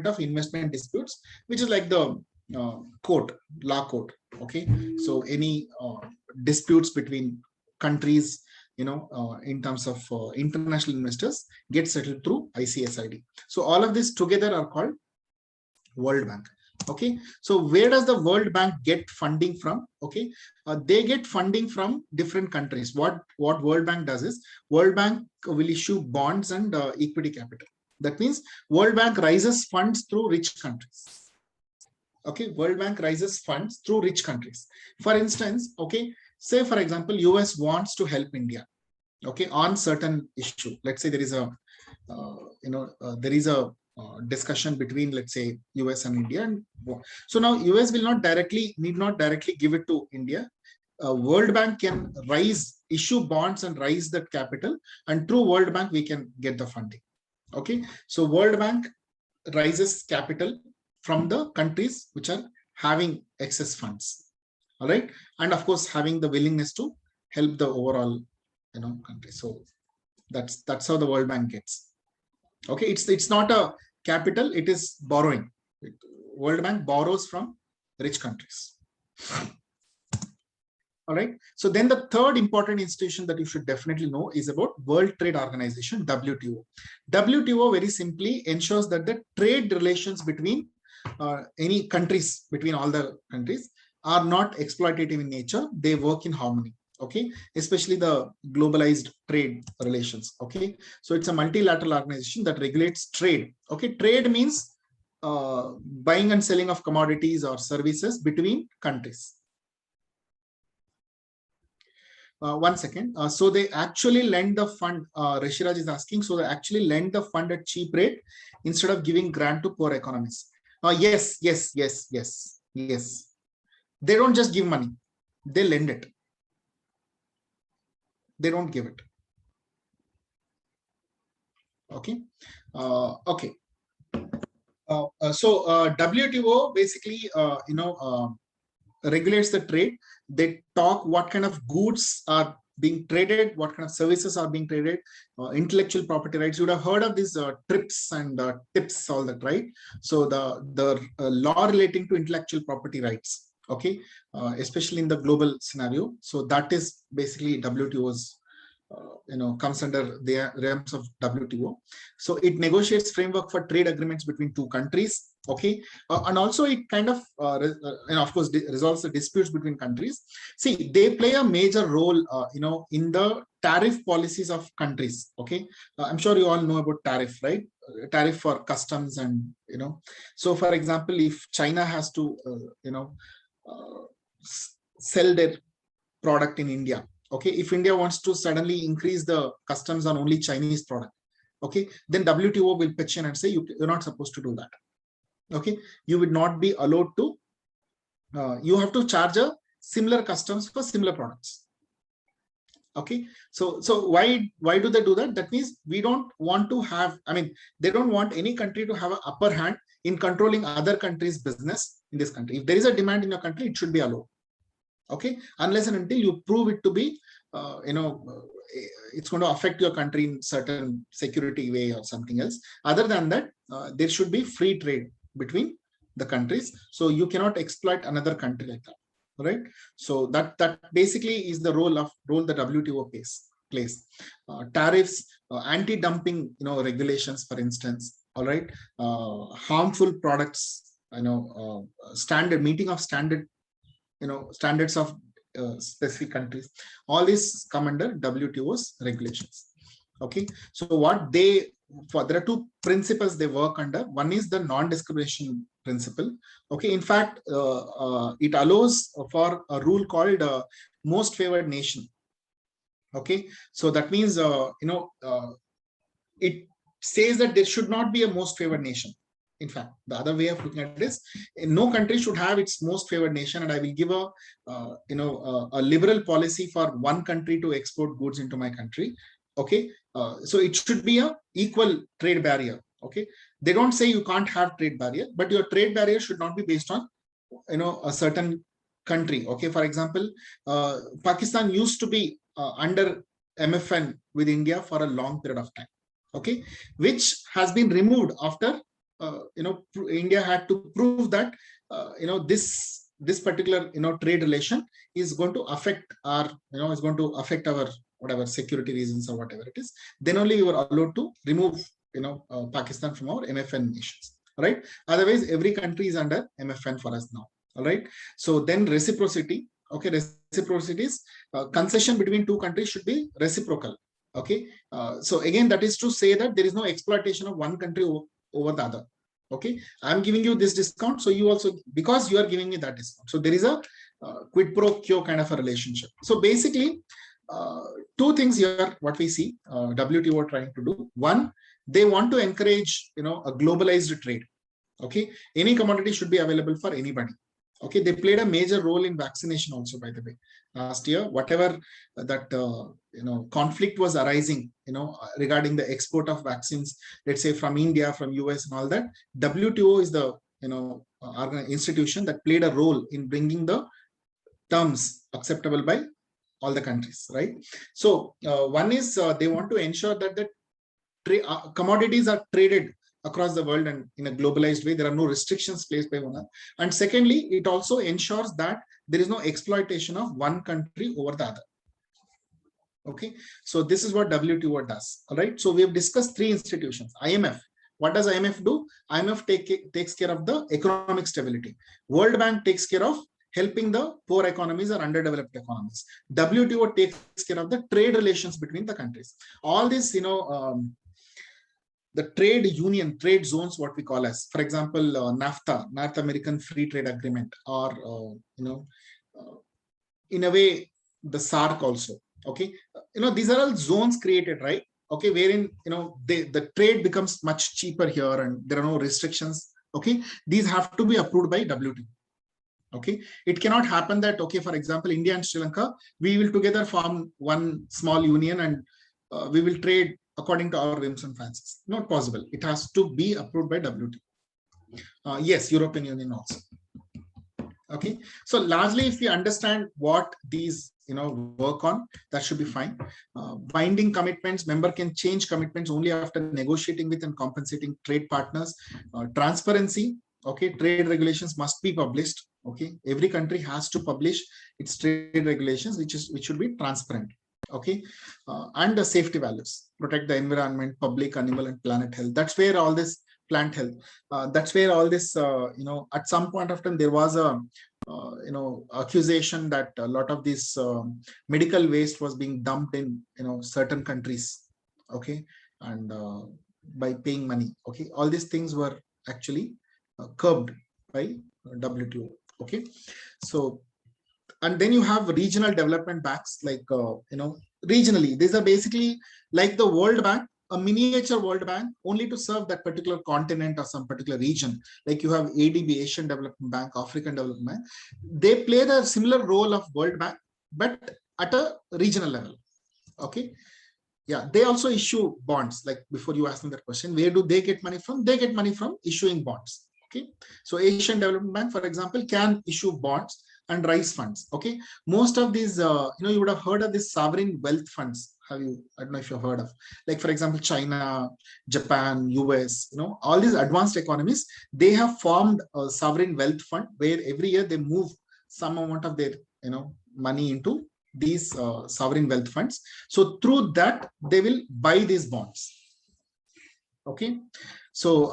of Investment Disputes, which is like the court, law court. Okay, so any disputes between countries, in terms of international investors, get settled through ICSID. So all of this together are called World Bank. Okay, so where does the World Bank get funding from? Okay, they get funding from different countries. What World Bank does is, World Bank will issue bonds and equity capital. That means World Bank raises funds through rich countries. Okay, World Bank raises funds through rich countries. For instance, okay, say for example, US wants to help India, okay, on certain issue. Let's say there is a discussion between, let's say, US and India, and so now US will need not directly give it to India. World Bank can issue bonds and raise that capital, and through World Bank we can get the funding. Okay, so World Bank raises capital from the countries which are having excess funds. All right, and of course having the willingness to help the overall country. So that's how the World Bank gets. Okay, it's not a capital, it is borrowing. World Bank borrows from rich countries. All right, so then the third important institution that you should definitely know is about World Trade Organization, WTO. WTO very simply ensures that the trade relations between any countries, between all the countries, are not exploitative in nature. They work in harmony. Okay, especially the globalized trade relations. Okay, so it's a multilateral organization that regulates trade. Okay, trade means buying and selling of commodities or services between countries. One second. So they actually lend the fund. Rishiraj is asking. So they actually lend the fund at cheap rate instead of giving grant to poor economies. Yes. They don't just give money; they lend it. They don't give it. Okay. Okay. So WTO basically, regulates the trade. They talk what kind of goods are being traded, what kind of services are being traded, intellectual property rights. You would have heard of these TRIPS and TIPS, all that, right? So the law relating to intellectual property rights. Okay, especially in the global scenario. So that is basically WTO's, comes under the realms of WTO. So it negotiates framework for trade agreements between two countries. Okay, and also it kind of, of course, resolves the disputes between countries. See, they play a major role, in the tariff policies of countries. Okay, I'm sure you all know about tariff, right? tariff for customs, and so for example, if China has to sell their product in India, okay, if India wants to suddenly increase the customs on only Chinese product, okay, then WTO will pitch in and say you're not supposed to do that. Okay, you would not be allowed to, you have to charge a similar customs for similar products. Okay, so why do they do that? That means we don't want to have, I mean, they don't want any country to have an upper hand in controlling other countries' business in this country. If there is a demand in your country, it should be allowed. Okay, unless and until you prove it to be it's going to affect your country in certain security way or something else. Other than that, there should be free trade between the countries, so you cannot exploit another country like that, right? So that basically is the role the WTO plays. Tariffs, anti-dumping regulations, for instance, all right, harmful products, standard meeting of standard standards of specific countries, all these come under WTO's regulations. Okay, so what there are two principles they work under. One is the non-discrimination principle. Okay, in fact, it allows for a rule called most favored nation. Okay, so that means it says that there should not be a most favored nation. In fact, the other way of looking at this, no country should have its most favored nation, and I will give a liberal policy for one country to export goods into my country. Okay, so it should be a equal trade barrier. Okay, they don't say you can't have trade barrier, but your trade barrier should not be based on a certain country. Okay, for example, Pakistan used to be under MFN with India for a long period of time. Okay, which has been removed after India had to prove that this particular trade relation is going to affect our is going to affect our whatever security reasons or whatever it is. Then only we were allowed to remove Pakistan from our MFN nations, right? Otherwise, every country is under MFN for us now. All right. So then reciprocity. Okay, reciprocity is concession between two countries should be reciprocal. Okay, so again, that is to say that there is no exploitation of one country over the other. Okay, I'm giving you this discount, so you also, because you are giving me that discount, so there is a quid pro quo kind of a relationship. So basically, two things here what we see WTO trying to do. One, they want to encourage a globalized trade. Okay, any commodity should be available for anybody. Okay, they played a major role in vaccination also, by the way. Last year, whatever that conflict was arising, regarding the export of vaccines, let's say from India, from US, and all that, WTO is the institution that played a role in bringing the terms acceptable by all the countries, right? So one is they want to ensure that the commodities are traded across the world and in a globalized way. There are no restrictions placed by one. And secondly, it also ensures that there is no exploitation of one country over the other. Okay, so this is what WTO does. All right, so we have discussed three institutions. IMF, what does IMF do? IMF takes care of the economic stability. World Bank takes care of helping the poor economies or underdeveloped economies. WTO takes care of the trade relations between the countries. All this, the trade union, trade zones, what we call as, for example, NAFTA, North American Free Trade Agreement, or in a way, the SAARC also. Okay, these are all zones created, right? Okay, wherein the trade becomes much cheaper here, and there are no restrictions. Okay, these have to be approved by WTO. Okay, it cannot happen that, okay, for example, India and Sri Lanka, we will together form one small union and we will trade according to our whims and fancies. Not possible. It has to be approved by WTO. Yes, European Union also. Okay, so largely, if we understand what these work on, that should be fine. Binding commitments, member can change commitments only after negotiating with and compensating trade partners. Transparency. Okay, trade regulations must be published. Okay, every country has to publish its trade regulations, which should be transparent. Okay, and the safety values, protect the environment, public, animal, and planet health. That's where all this plant health. That's where all this. At some point of time, there was a accusation that a lot of this medical waste was being dumped in certain countries. Okay, and by paying money. Okay, all these things were actually curbed by WTO. Okay, so and then you have regional development banks like regionally. These are basically like the World Bank, a miniature World Bank, only to serve that particular continent or some particular region. Like you have ADB, Asian Development Bank, African Development Bank. They play the similar role of World Bank, but at a regional level. Okay. Yeah, they also issue bonds. Like before you asked me that question, where do they get money from? They get money from issuing bonds. Okay, so Asian Development Bank, for example, can issue bonds and raise funds. Okay, most of these, you would have heard of these sovereign wealth funds. Have you? I don't know if you've heard of. Like for example, China, Japan, US. All these advanced economies, they have formed a sovereign wealth fund where every year they move some amount of their money into these sovereign wealth funds. So through that, they will buy these bonds. Okay, so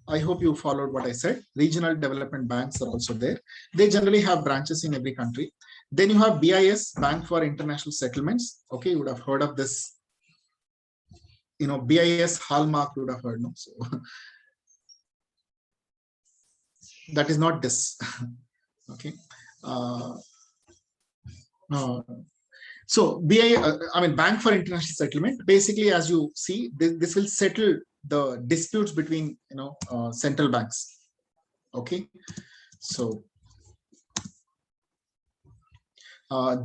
I hope you followed what I said. Regional development banks are also there. They generally have branches in every country. Then you have BIS, Bank for International Settlements. Okay, you would have heard of this. BIS hallmark, you would have heard. No, so that is not this. Okay. So Bank for International Settlement, basically, as you see, this will settle the disputes between central banks. Okay, so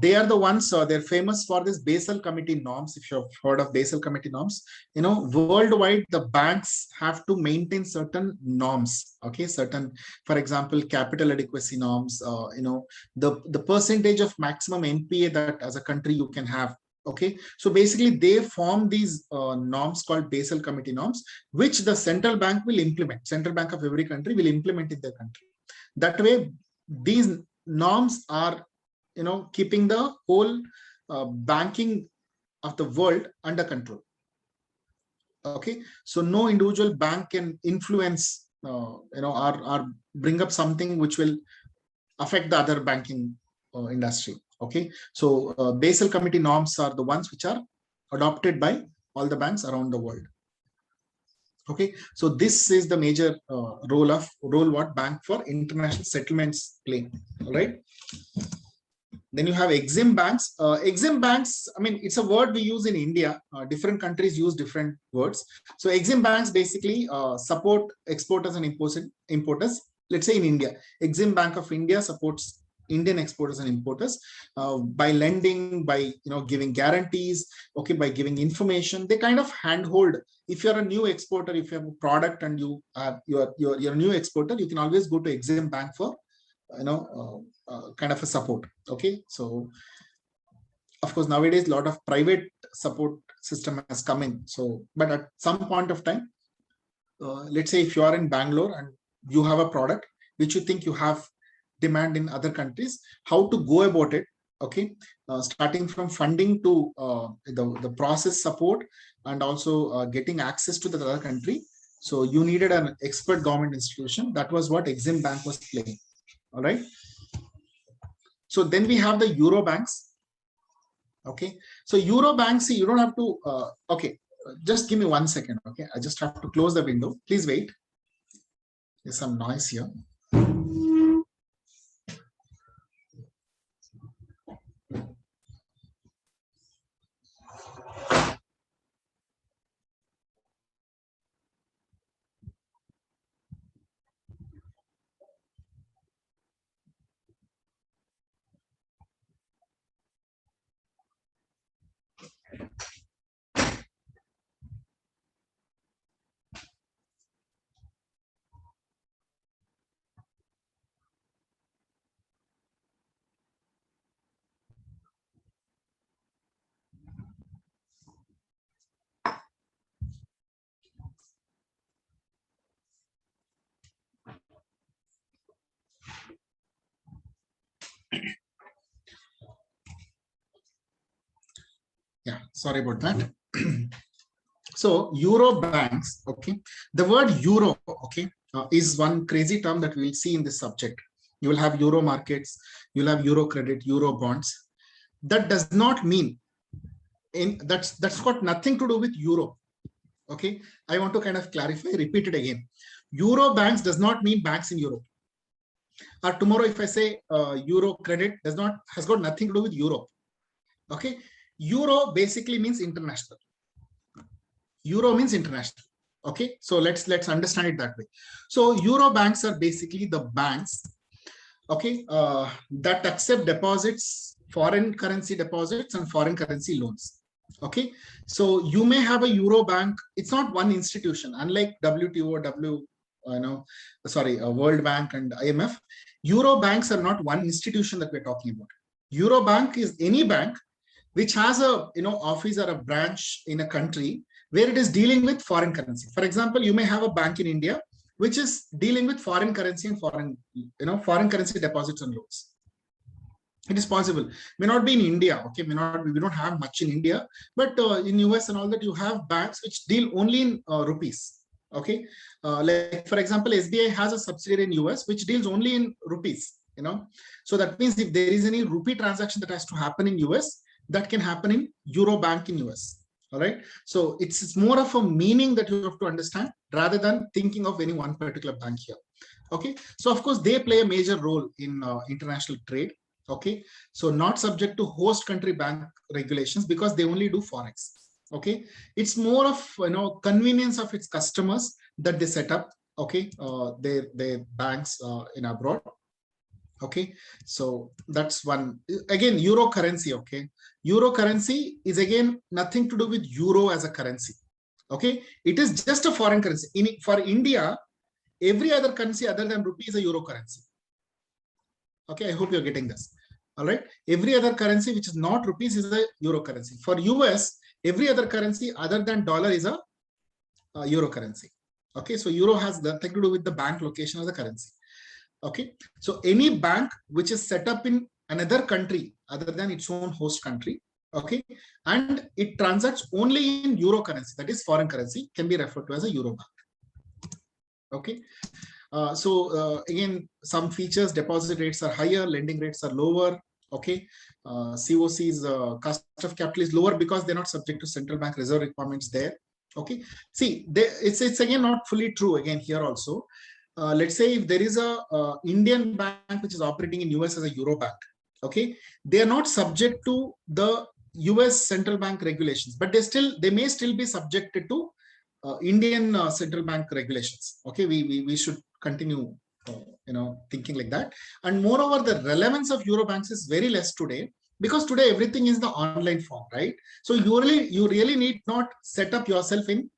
they are the ones, they're famous for this Basel Committee norms. If you've heard of Basel Committee norms, worldwide, the banks have to maintain certain norms. Okay, certain, for example, capital adequacy norms, the percentage of maximum NPA that as a country you can have. Okay, so basically they form these norms called Basel Committee norms, which the central bank will implement. Central bank of every country will implement in their country. That way, these norms are keeping the whole banking of the world under control. Okay, so no individual bank can influence or bring up something which will affect the other banking industry. Okay, so Basel Committee norms are the ones which are adopted by all the banks around the world. Okay, so this is the major role what Bank for International Settlements play. All right. Then you have Exim banks. Exim banks, it's a word we use in India. Different countries use different words. So Exim banks basically support exporters and importers. Let's say in India, Exim Bank of India supports Indian exporters and importers by lending, by giving guarantees, okay, by giving information. They kind of handhold. If you're a new exporter, if you have a product and you're a new exporter, you can always go to Exim Bank for kind of a support. Okay, so of course nowadays a lot of private support system has come in. So, but at some point of time, let's say if you are in Bangalore and you have a product which you think you have demand in other countries, how to go about it. Okay, starting from funding to the process support and also getting access to the other country. So you needed an expert government institution. That was what Exim Bank was playing. All right. So then we have the Euro banks. Okay. So Euro banks, see, you don't have to, okay, just give me 1 second. Okay. I just have to close the window. Please wait. There's some noise here. Yeah, sorry about that. So Euro banks, okay. The word Euro, okay, is one crazy term that we'll see in this subject. You will have Euro markets, you'll have Euro credit, Euro bonds. That does not mean that's got nothing to do with Euro. Okay, I want to kind of clarify, repeat it again. Euro banks does not mean banks in Europe. Or tomorrow, if I say Euro credit has got nothing to do with Europe. Okay, Euro basically means international. Euro means international. Okay, so let's understand it that way. So Euro banks are basically the banks, okay, that accept deposits, foreign currency deposits and foreign currency loans. Okay, so you may have a Euro bank. It's not one institution, unlike WTO, World Bank and IMF. Euro banks are not one institution that we're talking about. Euro bank is any bank which has a office or a branch in a country where it is dealing with foreign currency. For example, you may have a bank in India which is dealing with foreign currency and foreign currency deposits and loans. It is possible. May not be in India. Okay, we don't have much in India, but in US and all that, you have banks which deal only in rupees. Okay, like for example, SBI has a subsidiary in US which deals only in rupees. So that means if there is any rupee transaction that has to happen in US, that can happen in Euro bank in US. All right. So it's more of a meaning that you have to understand rather than thinking of any one particular bank here. Okay. So of course they play a major role in international trade. Okay. So not subject to host country bank regulations because they only do forex. Okay. It's more of convenience of its customers that they set up. Okay. Their banks in abroad. Okay, so that's one. Again, euro currency. Okay, euro currency is again nothing to do with euro as a currency. Okay, it is just a foreign currency. For India, every other currency other than rupee is a euro currency. Okay, I hope you're getting this. All right, every other currency which is not rupees is a euro currency. For US, every other currency other than dollar is a euro currency. Okay, so euro has nothing to do with the bank location of the currency. Okay, so any bank which is set up in another country other than its own host country, okay, and it transacts only in euro currency, that is foreign currency, can be referred to as a euro bank. Okay, again, some features: deposit rates are higher, lending rates are lower. Okay, COC's cost of capital is lower because they're not subject to central bank reserve requirements there. Okay, see, it's again not fully true again here also. Let's say if there is a Indian bank which is operating in US as a Euro bank, okay, they are not subject to the US central bank regulations, but they may still be subjected to Indian central bank regulations. Okay, we should continue, thinking like that. And moreover, the relevance of Euro banks is very less today because today everything is the online form, right? So you really need not set up yourself in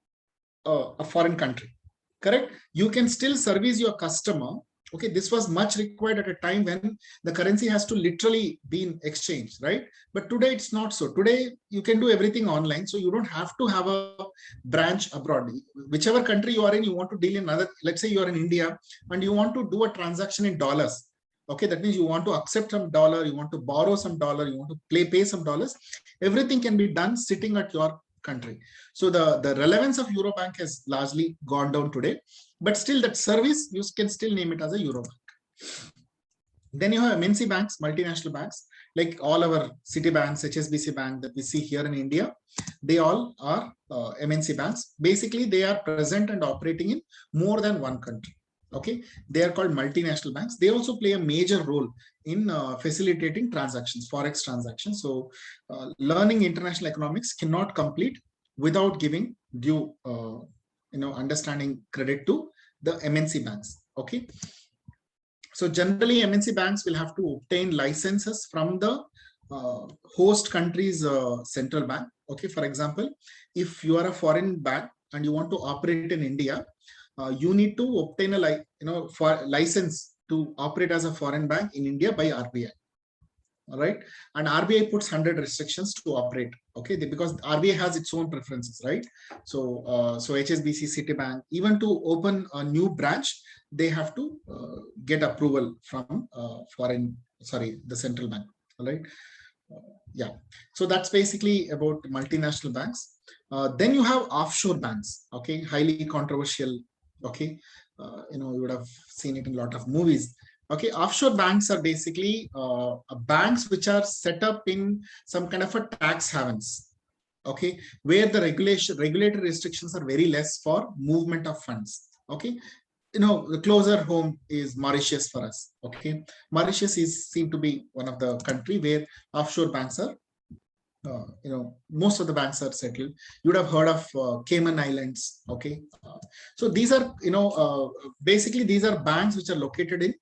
a foreign country. Correct? You can still service your customer. Okay, this was much required at a time when the currency has to literally be exchanged, right? But today it's not so. Today you can do everything online, so you don't have to have a branch abroad. Whichever country you are in, you want to deal in another. Let's say you are in India and you want to do a transaction in dollars. Okay, that means you want to accept some dollar, you want to borrow some dollar, you want to pay some dollars. Everything can be done sitting at your country. So the relevance of Euro bank has largely gone down today, but still that service, you can still name it as a Euro bank. Then you have MNC banks, multinational banks, like all our Citibanks, HSBC Bank that we see here in India. They all are MNC banks. Basically, they are present and operating in more than one country. Okay, they are called multinational banks. They also play a major role in facilitating transactions, forex transactions. So learning international economics cannot complete without giving due understanding credit to the MNC banks. Okay, so generally MNC banks will have to obtain licenses from the host country's central bank. Okay, for example, if you are a foreign bank and you want to operate in India, you need to obtain a license to operate as a foreign bank in India by RBI. All right, and RBI puts 100 restrictions to operate. Okay, because RBI has its own preferences, right? So HSBC, Citibank, even to open a new branch, they have to get approval from the central bank. All right. Yeah, so that's basically about multinational banks. Then you have offshore banks. Okay, highly controversial. Okay, you would have seen it in a lot of movies. Okay, offshore banks are basically banks which are set up in some kind of a tax havens. okay, where the regulatory restrictions are very less for movement of funds. Okay, the closer home is Mauritius for us. Okay, Mauritius is seen to be one of the country where offshore banks are. Most of the banks are settled. You would have heard of Cayman Islands. Okay, so these are basically these are banks which are located in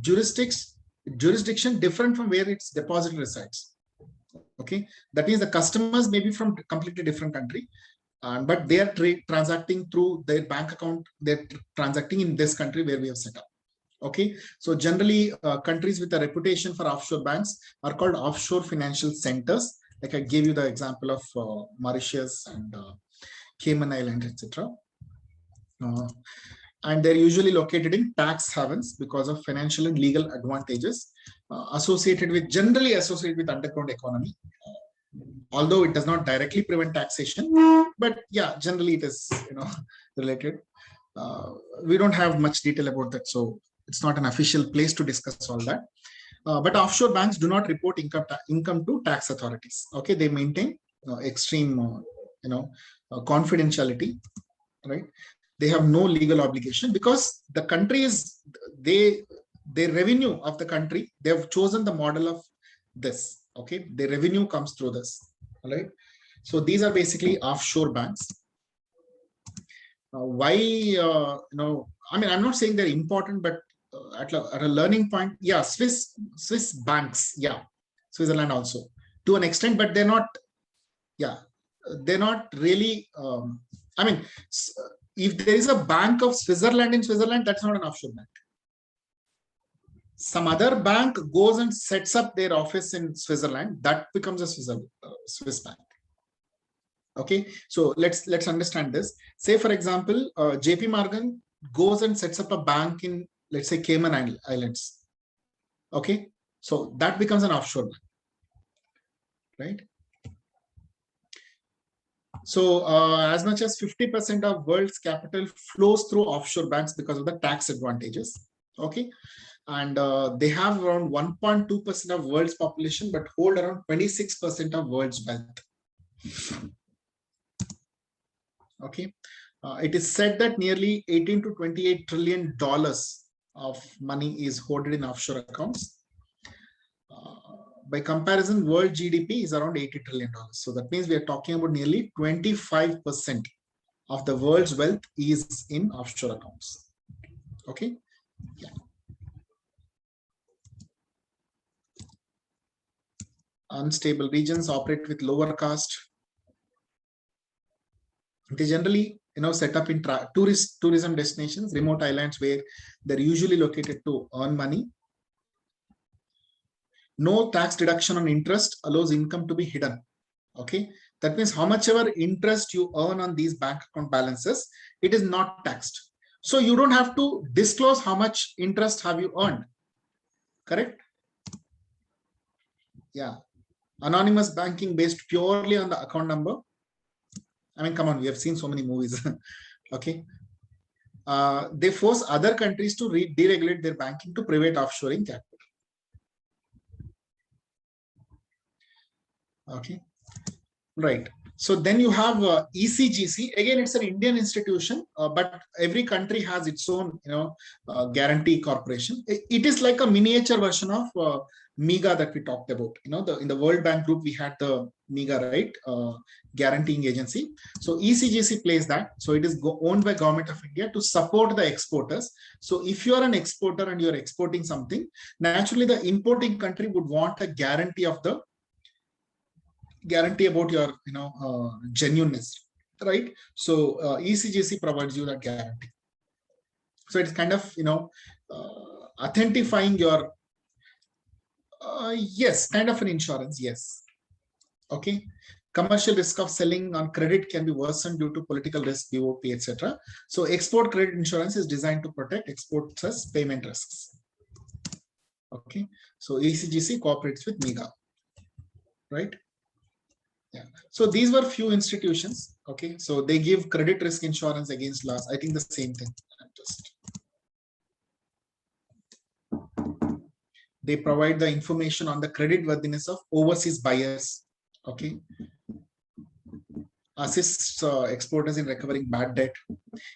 jurisdiction different from where its deposit resides. Okay, that means the customers may be from completely different country, but they are transacting through their bank account. They're transacting in this country where we have set up. Okay, so generally countries with a reputation for offshore banks are called offshore financial centers. Like I gave you the example of Mauritius and Cayman Islands, etc. And they're usually located in tax havens because of financial and legal advantages generally associated with underground economy. Although it does not directly prevent taxation, but yeah, generally it is related. We don't have much detail about that, so it's not an official place to discuss all that. But offshore banks do not report income to tax authorities. Okay, they maintain extreme confidentiality, right? They have no legal obligation because the country is their revenue of the country. They have chosen the model of this. Okay, the revenue comes through this. All right. So these are basically offshore banks. Why? I mean, I'm not saying they're important, but at a learning point, yeah, Swiss banks, yeah, Switzerland also to an extent, but they're not. Yeah, they're not really. I mean, if there is a bank of Switzerland in Switzerland, that's not an offshore bank. Some other bank goes and sets up their office in Switzerland, that becomes a Swiss bank. Okay, so let's understand this. Say for example, JP Morgan goes and sets up a bank in, let's say, Cayman Islands. Okay, so that becomes an offshore bank, right? So as much as 50% of world's capital flows through offshore banks because of the tax advantages. Okay, and they have around 1.2% of world's population, but hold around 26% of world's wealth. Okay, it is said that nearly 18 to 28 trillion dollars of money is hoarded in offshore accounts. By comparison, world GDP is around $80 trillion. So that means we are talking about nearly 25% of the world's wealth is in offshore accounts. Okay. Yeah. Unstable regions operate with lower cost. They generally, set up in tourism destinations, remote islands where they're usually located to earn money. No tax deduction on interest allows income to be hidden. Okay, that means how much ever interest you earn on these bank account balances, it is not taxed. So you don't have to disclose how much interest have you earned. Correct? Yeah. Anonymous banking based purely on the account number. I mean, come on, we have seen so many movies. Okay. They force other countries to deregulate their banking to prevent offshoring capital. Okay, right. So then you have ECGC. Again, it's an Indian institution, but every country has its own, guarantee corporation. It is like a miniature version of MIGA that we talked about. In the World Bank Group, we had the MIGA, right? Guaranteeing agency. So ECGC plays that. So it is owned by Government of India to support the exporters. So if you are an exporter and you're exporting something, naturally the importing country would want a guarantee about your genuineness, right? So ECGC provides you that guarantee. So it's kind of authentifying your yes, kind of an insurance. Yes. Okay. Commercial risk of selling on credit can be worsened due to political risk, BOP, etc. So export credit insurance is designed to protect exporters' payment risks. Okay. So ECGC cooperates with MIGA, right? Yeah. So these were few institutions. Okay. So they give credit risk insurance against loss. I think the same thing. They provide the information on the credit worthiness of overseas buyers. Okay. assists exporters in recovering bad debt.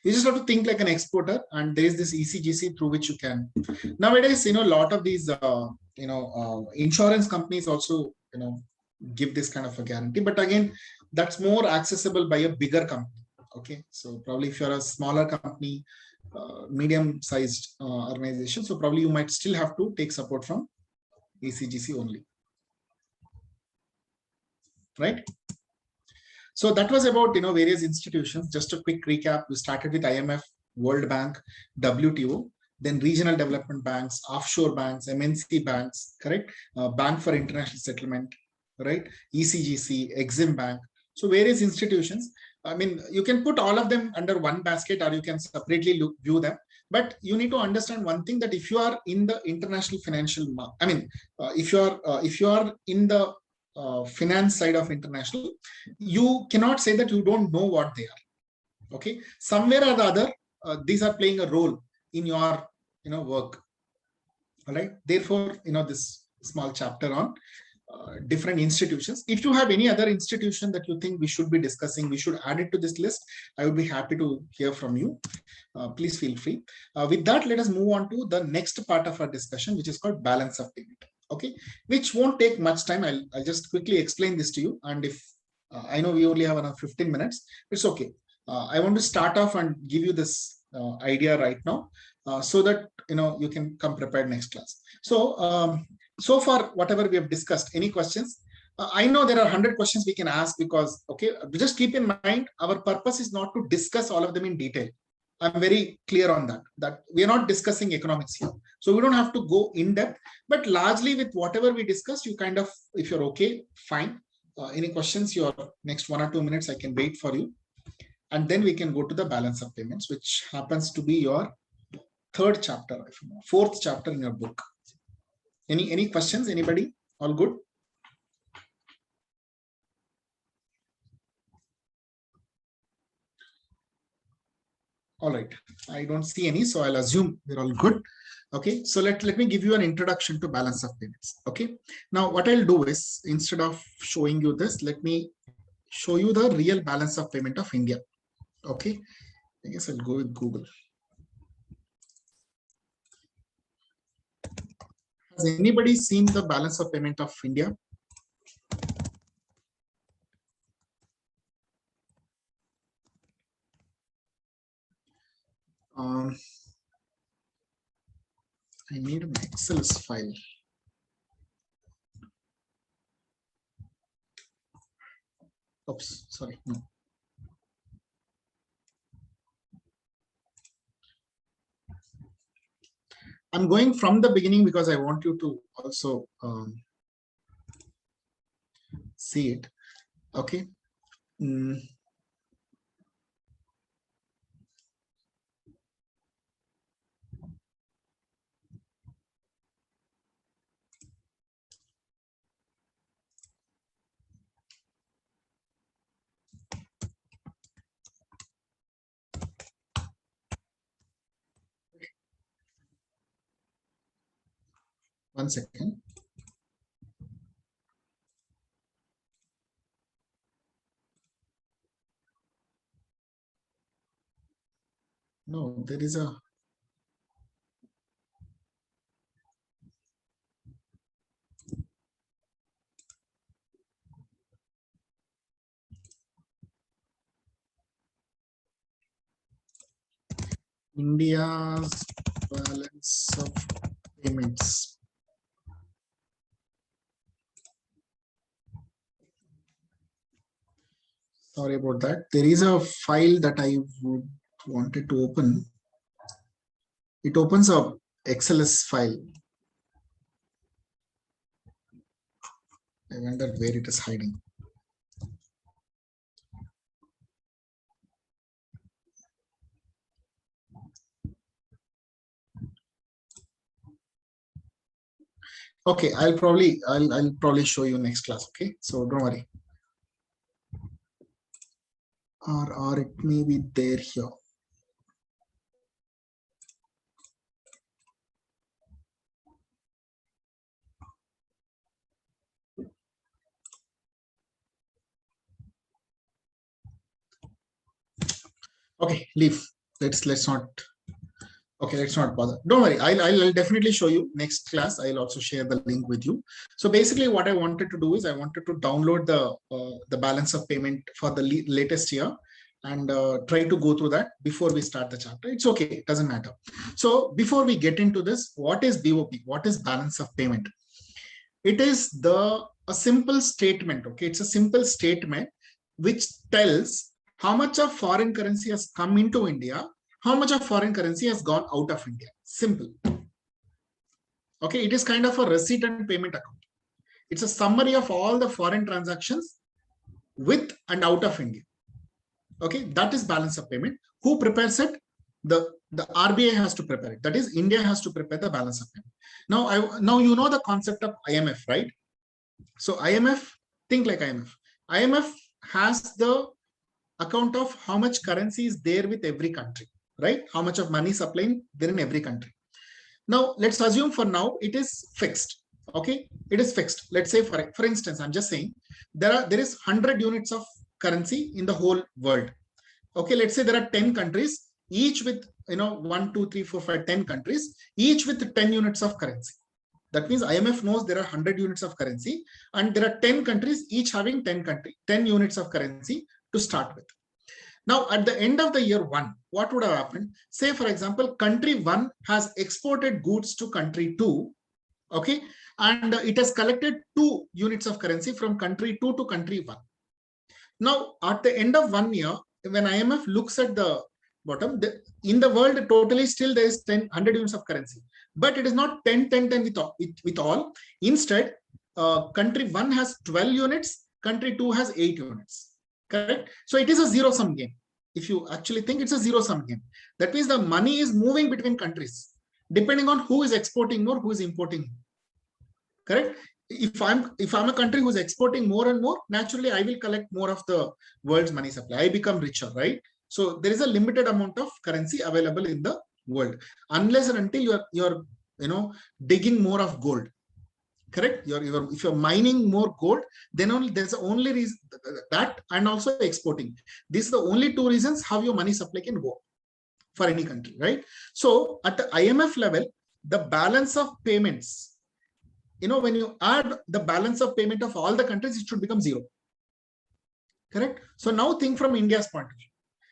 You just have to think like an exporter, and there is this ECGC through which you can. Nowadays, a lot of these, insurance companies also, give this kind of a guarantee. But again, that's more accessible by a bigger company. Okay, so probably if you're a smaller company, medium-sized organization, so probably you might still have to take support from ECGC only, right? So that was about various institutions. Just a quick recap: we started with IMF, World Bank, WTO, then regional development banks, offshore banks, MNC banks, correct? Bank for International Settlement, right? ECGC, Exim Bank. So various institutions. I mean, you can put all of them under one basket, or you can separately view them. But you need to understand one thing, that if you are in the international financial, if you are in the finance side of international, you cannot say that you don't know what they are. Okay, somewhere or the other, these are playing a role in your work. All right. Therefore, this small chapter on different institutions. If you have any other institution that you think we should be discussing, we should add it to this list, I would be happy to hear from you. Please feel free. With that, let us move on to the next part of our discussion, which is called balance of payment. Okay, which won't take much time. I'll just quickly explain this to you. And if I know we only have around 15 minutes, it's okay. I want to start off and give you this idea right now, so that you can come prepared next class. So so far, whatever we have discussed, any questions? I know there are 100 questions we can ask, because, okay, just keep in mind, our purpose is not to discuss all of them in detail. I'm very clear on that we are not discussing economics here. So we don't have to go in depth, but largely with whatever we discussed, you kind of, if you're okay, fine. Any questions, your next 1 or 2 minutes, I can wait for you. And then we can go to the balance of payments, which happens to be your third chapter, fourth chapter in your book. Any questions? Anybody? All good? All right. I don't see any, so I'll assume we're all good. Okay. So let me give you an introduction to balance of payments. Okay. Now, what I'll do is, instead of showing you this, let me show you the real balance of payment of India. Okay. I guess I'll go with Google. Has anybody seen the balance of payment of India? I need an Excel file. Oops, sorry, no. I'm going from the beginning because I want you to also see it. Okay. 1 second. No, there is a India's balance of payments. Sorry about that. There is a file that I would wanted to open. It opens a XLS file. I wonder where it is hiding. Okay, I'll probably show you next class. Okay, so don't worry. Or it may be there here. Okay, leave. Let's not. Okay, let's not bother. Don't worry. I'll definitely show you next class. I'll also share the link with you. So basically, what I wanted to do is I wanted to download the balance of payment for the latest year and try to go through that before we start the chapter. It's okay. It doesn't matter. So before we get into this, what is BOP? What is balance of payment? It is a simple statement. Okay, it's a simple statement which tells how much of foreign currency has come into India, how much of foreign currency has gone out of India. Simple. Okay, it is kind of a receipt and payment account. It's a summary of all the foreign transactions with and out of India. Okay, that is balance of payment. Who prepares it? The RBI has to prepare it. That is, India has to prepare the balance of payment. Now you know the concept of IMF, right? So IMF, think like IMF. IMF has the account of how much currency is there with every country, right? How much of money supplying there in every country. Now, let's assume for now it is fixed. Okay, it is fixed. Let's say for instance, I'm just saying there is 100 units of currency in the whole world. Okay, let's say there are 10 countries, each with 1, 2, 3, 4, 5, 10 countries, each with 10 units of currency. That means IMF knows there are 100 units of currency and there are 10 countries, each having 10 units of currency to start with. Now, at the end of the year one, what would have happened? Say, for example, country one has exported goods to country two, okay, and it has collected 2 units of currency from country two to country one. Now, at the end of 1 year, when IMF looks at the bottom, in the world, totally still there is 100 units of currency, but it is not 10 with all. Instead, country one has 12 units, country two has 8 units. Correct? So it is a zero-sum game. If you actually think it's a zero-sum game, that means the money is moving between countries, depending on who is exporting more, who is importing more. Correct? If I'm a country who's exporting more and more, naturally I will collect more of the world's money supply. I become richer, right? So there is a limited amount of currency available in the world, unless and until you're digging more of gold. Correct? If you're mining more gold, then only there's the only reason that, and also exporting. These are the only 2 reasons how your money supply can go for any country, right? So at the IMF level, the balance of payments, when you add the balance of payment of all the countries, it should become 0. Correct? So now think from India's point of view.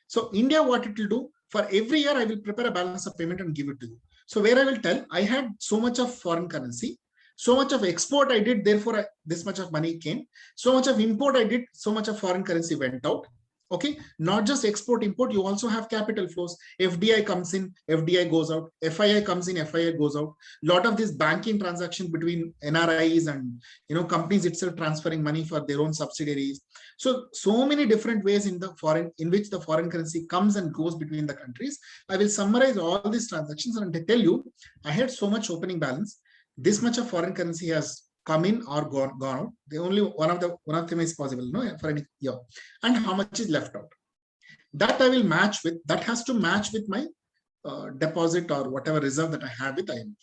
So India, what it will do, for every year, I will prepare a balance of payment and give it to you. So where I will tell, I had so much of foreign currency, so much of export I did, therefore this much of money came. So much of import I did, so much of foreign currency went out. Okay, not just export, import, you also have capital flows. FDI comes in, FDI goes out. FII comes in, FII goes out. A lot of this banking transaction between NRIs and companies itself transferring money for their own subsidiaries. So many different ways in which the foreign currency comes and goes between the countries. I will summarize all these transactions and tell you, I had so much opening balance. This much of foreign currency has come in or gone out. The only one of them is possible, for any year, and how much is left out. That I will match with. That has to match with my deposit or whatever reserve that I have with IMF.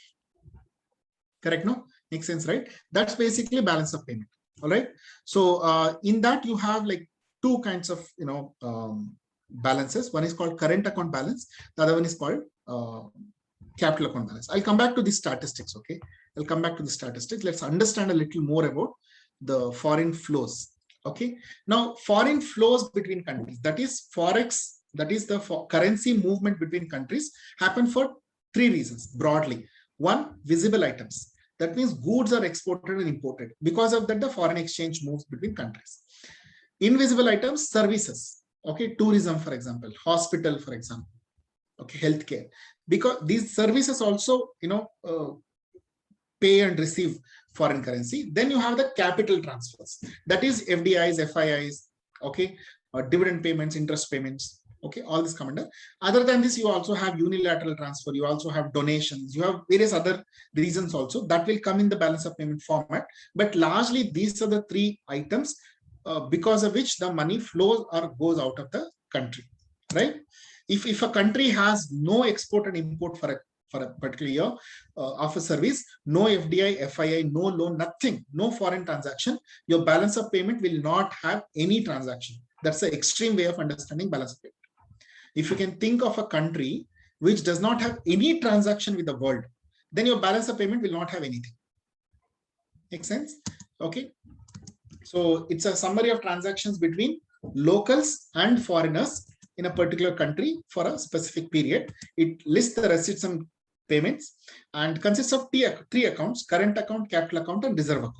Correct? No, makes sense, right? That's basically balance of payment. All right. So in that you have like 2 kinds of balances. One is called current account balance. The other one is called capital account balance. I'll come back to the statistics. Okay, I'll come back to the statistics. Let's understand a little more about the foreign flows. Okay, now foreign flows between countries, that is forex, that is the currency movement between countries, happen for 3 reasons broadly. 1, visible items. That means goods are exported and imported. Because of that, the foreign exchange moves between countries. Invisible items, services. Okay, tourism, for example, hospital, for example. Okay, healthcare. Because these services also, pay and receive foreign currency. Then you have the capital transfers. That is FDIs, FIIs, okay, dividend payments, interest payments. Okay, all this come under. Other than this, you also have unilateral transfer. You also have donations. You have various other reasons also that will come in the balance of payment format. But largely, these are the 3 items because of which the money flows or goes out of the country, right? If a country has no export and import for a particular year of a service, no FDI, FII, no loan, nothing, no foreign transaction, your balance of payment will not have any transaction. That's the extreme way of understanding balance of payment. If you can think of a country which does not have any transaction with the world, then your balance of payment will not have anything. Make sense? Okay. So it's a summary of transactions between locals and foreigners in a particular country for a specific period. It lists the receipts and payments and consists of three accounts: current account, capital account, and reserve account.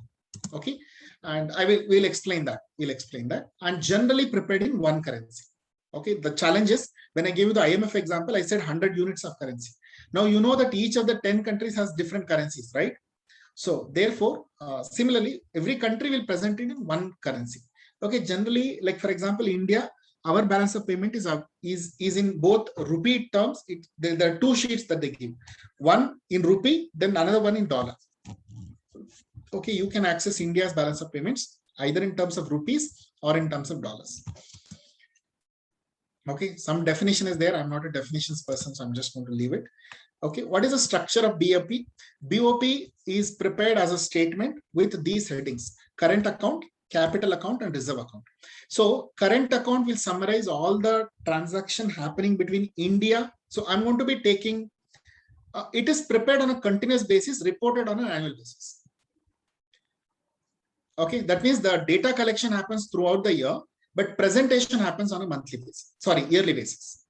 Okay. And we'll explain that. We'll explain that. And generally prepared in one currency. Okay. The challenge is, when I gave you the IMF example, I said 100 units of currency. Now you know that each of the 10 countries has different currencies, right? So therefore, similarly, every country will present it in one currency. Okay, generally, like for example, India, our balance of payment is in both rupee terms. There are two sheets that they give. One in rupee, then another one in dollar. Okay, you can access India's balance of payments either in terms of rupees or in terms of dollars. Okay, some definition is there. I'm not a definitions person, so I'm just going to leave it. Okay, what is the structure of BOP? BOP is prepared as a statement with these headings: current account, capital account, and reserve account. So current account will summarize all the transaction happening between India. So I'm going to be taking, it is prepared on a continuous basis, reported on an annual basis. Okay, that means the data collection happens throughout the year, but presentation happens on a monthly basis, yearly basis.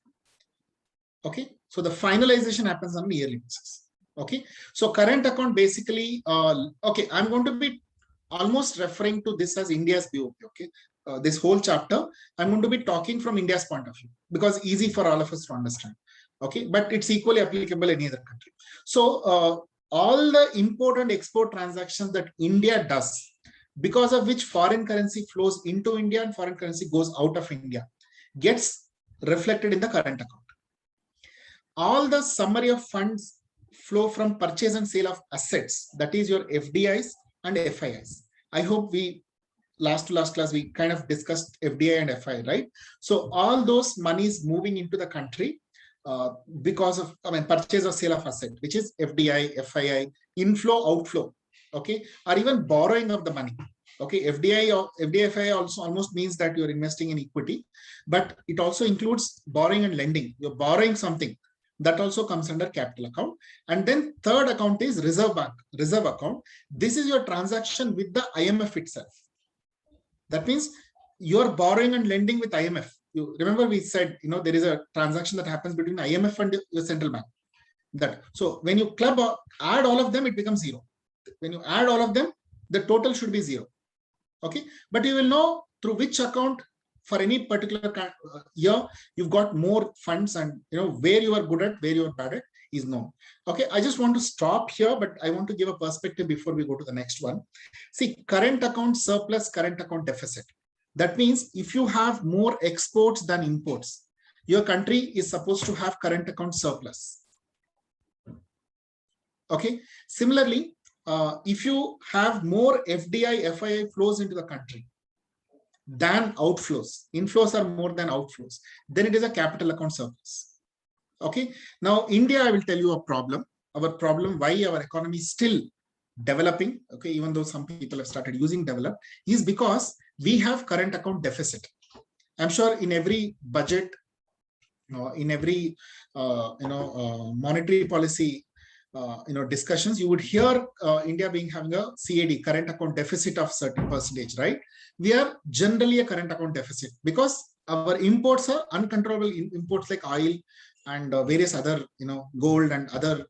Okay, so the finalization happens on a yearly basis. Okay, so current account basically, okay, I'm going to be almost referring to this as India's BOP. Okay, this whole chapter, I'm going to be talking from India's point of view because easy for all of us to understand. Okay, but it's equally applicable in any other country. So all the import and export transactions that India does, because of which foreign currency flows into India and foreign currency goes out of India, gets reflected in the current account. All the summary of funds flow from purchase and sale of assets, that is your FDIs and FIIs. I hope we last class we kind of discussed FDI and FI, right? So all those monies moving into the country because of purchase or sale of asset, which is FDI, FII, inflow, outflow, okay, or even borrowing of the money. Okay, FDI or FDI also almost means that you're investing in equity, but it also includes borrowing and lending. You're borrowing something. That also comes under capital account. And then third account is reserve account. This is your transaction with the IMF itself. That means you're borrowing and lending with IMF. You remember we said, there is a transaction that happens between IMF and your central bank. So when you add all of them, it becomes zero. When you add all of them, the total should be zero. Okay, but you will know through which account for any particular year you've got more funds, and where you are good at, where you are bad at is known. Okay, I just want to stop here, but I want to give a perspective before we go to the next one. See, current account surplus, current account deficit. That means if you have more exports than imports, your country is supposed to have current account surplus. Okay, similarly, if you have more FDI, FII flows into the country than outflows, inflows are more than outflows, then it is a capital account surplus. Okay, now India, I will tell you a problem. Our problem, why our economy is still developing, okay, even though some people have started using develop, is because we have current account deficit. I'm sure in every budget, in every monetary policy discussions, you would hear India having a CAD, current account deficit of certain percentage, right? We are generally a current account deficit because our imports are uncontrollable imports like oil and various other, gold and other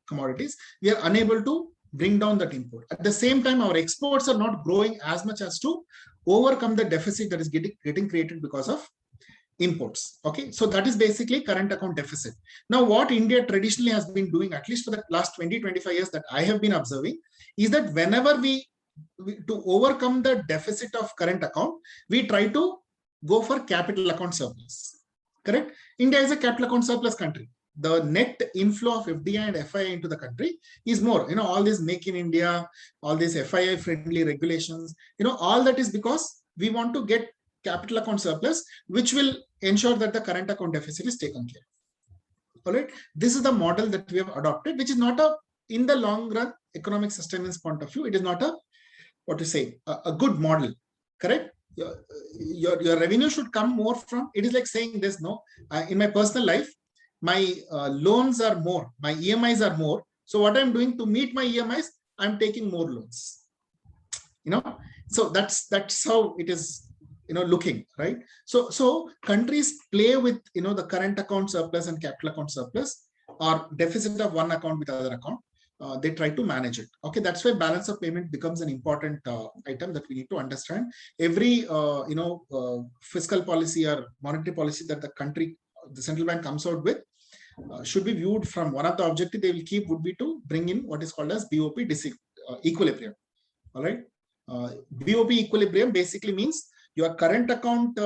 commodities. We are unable to bring down that import. At the same time, our exports are not growing as much as to overcome the deficit that is getting created because of imports. Okay, so that is basically current account deficit. Now, what India traditionally has been doing, at least for the last 20-25 years that I have been observing, is that whenever we to overcome the deficit of current account, we try to go for capital account surplus. Correct? India is a capital account surplus country. The net inflow of FDI and FII into the country is more. All this Make in India, all these FII friendly regulations, all that is because we want to get capital account surplus, which will ensure that the current account deficit is taken care of. All right. This is the model that we have adopted, which is not in the long run, economic sustenance point of view, it is not a good model. Correct? your revenue should come more from, it is like saying this, no, in my personal life, my loans are more, my EMIs are more. So what I'm doing to meet my EMIs, I'm taking more loans. So that's how it is, looking, right? So countries play with, the current account surplus and capital account surplus, or deficit of one account with other account. They try to manage it. Okay, that's why balance of payment becomes an important item that we need to understand. Every fiscal policy or monetary policy that the central bank comes out with should be viewed from one of the objectives they will keep would be to bring in what is called as BOP equilibrium. All right, BOP equilibrium basically means your current account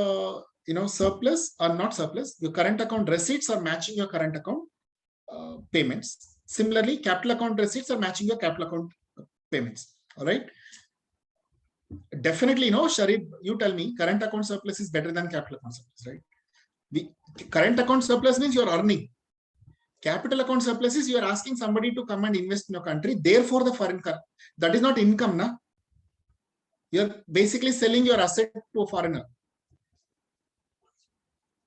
surplus or not surplus, your current account receipts are matching your current account payments. Similarly, capital account receipts are matching your capital account payments. All right. Definitely, Sharif, you tell me, current account surplus is better than capital account surplus, right? The current account surplus means you're earning. Capital account surplus is you're asking somebody to come and invest in your country. Therefore, the foreign currency, that is not income, na? You're basically selling your asset to a foreigner.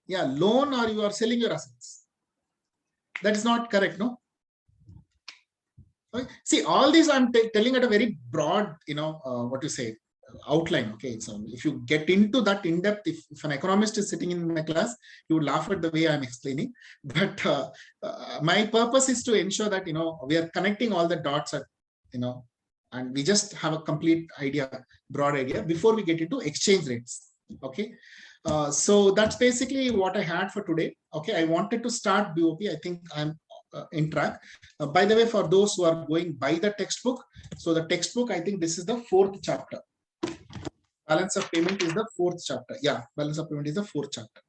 Yeah, loan, or you are selling your assets. That is not correct, no? See, all these I'm telling at a very broad, what you say, outline. Okay, so if you get into that in depth, if an economist is sitting in my class, you would laugh at the way I'm explaining. But my purpose is to ensure that we are connecting all the dots, at, and we just have a complete idea, broad idea before we get into exchange rates. Okay. So that's basically what I had for today. Okay, I wanted to start BOP. I think I'm in track. By the way, for those who are going by the textbook, so the textbook, I think this is the 4th chapter. Balance of payment is the 4th chapter. Yeah, balance of payment is the 4th chapter.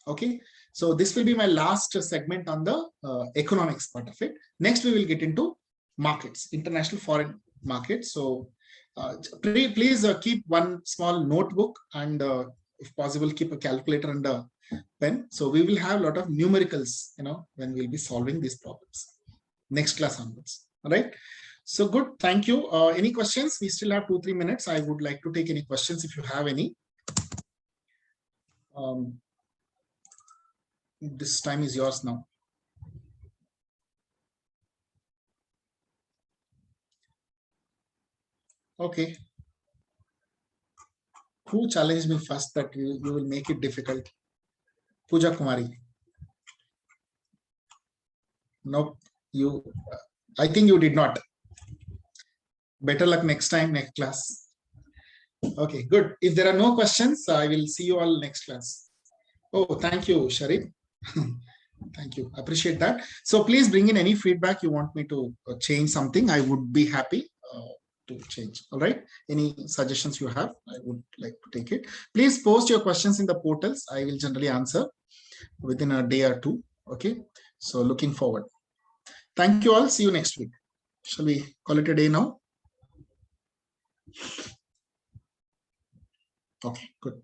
Okay, so this will be my last segment on the economics part of it. Next, we will get into markets, international foreign markets. So please keep one small notebook, and if possible, keep a calculator and a pen. So we will have a lot of numericals, when we'll be solving these problems. Next class onwards. All right. So good. Thank you. Any questions? We still have 2-3 minutes. I would like to take any questions if you have any. This time is yours now. Okay. Who challenged me first that you will make it difficult? Pooja Kumari. Nope. I think you did not. Better luck next time, next class. Okay, good. If there are no questions, I will see you all next class. Oh, thank you, Sharif. Thank you. Appreciate that. So please bring in any feedback you want me to change something. I would be happy to change. All right. Any suggestions you have, I would like to take it. Please post your questions in the portals. I will generally answer within a day or two. Okay. So looking forward. Thank you all. See you next week. Shall we call it a day now? Okay, good.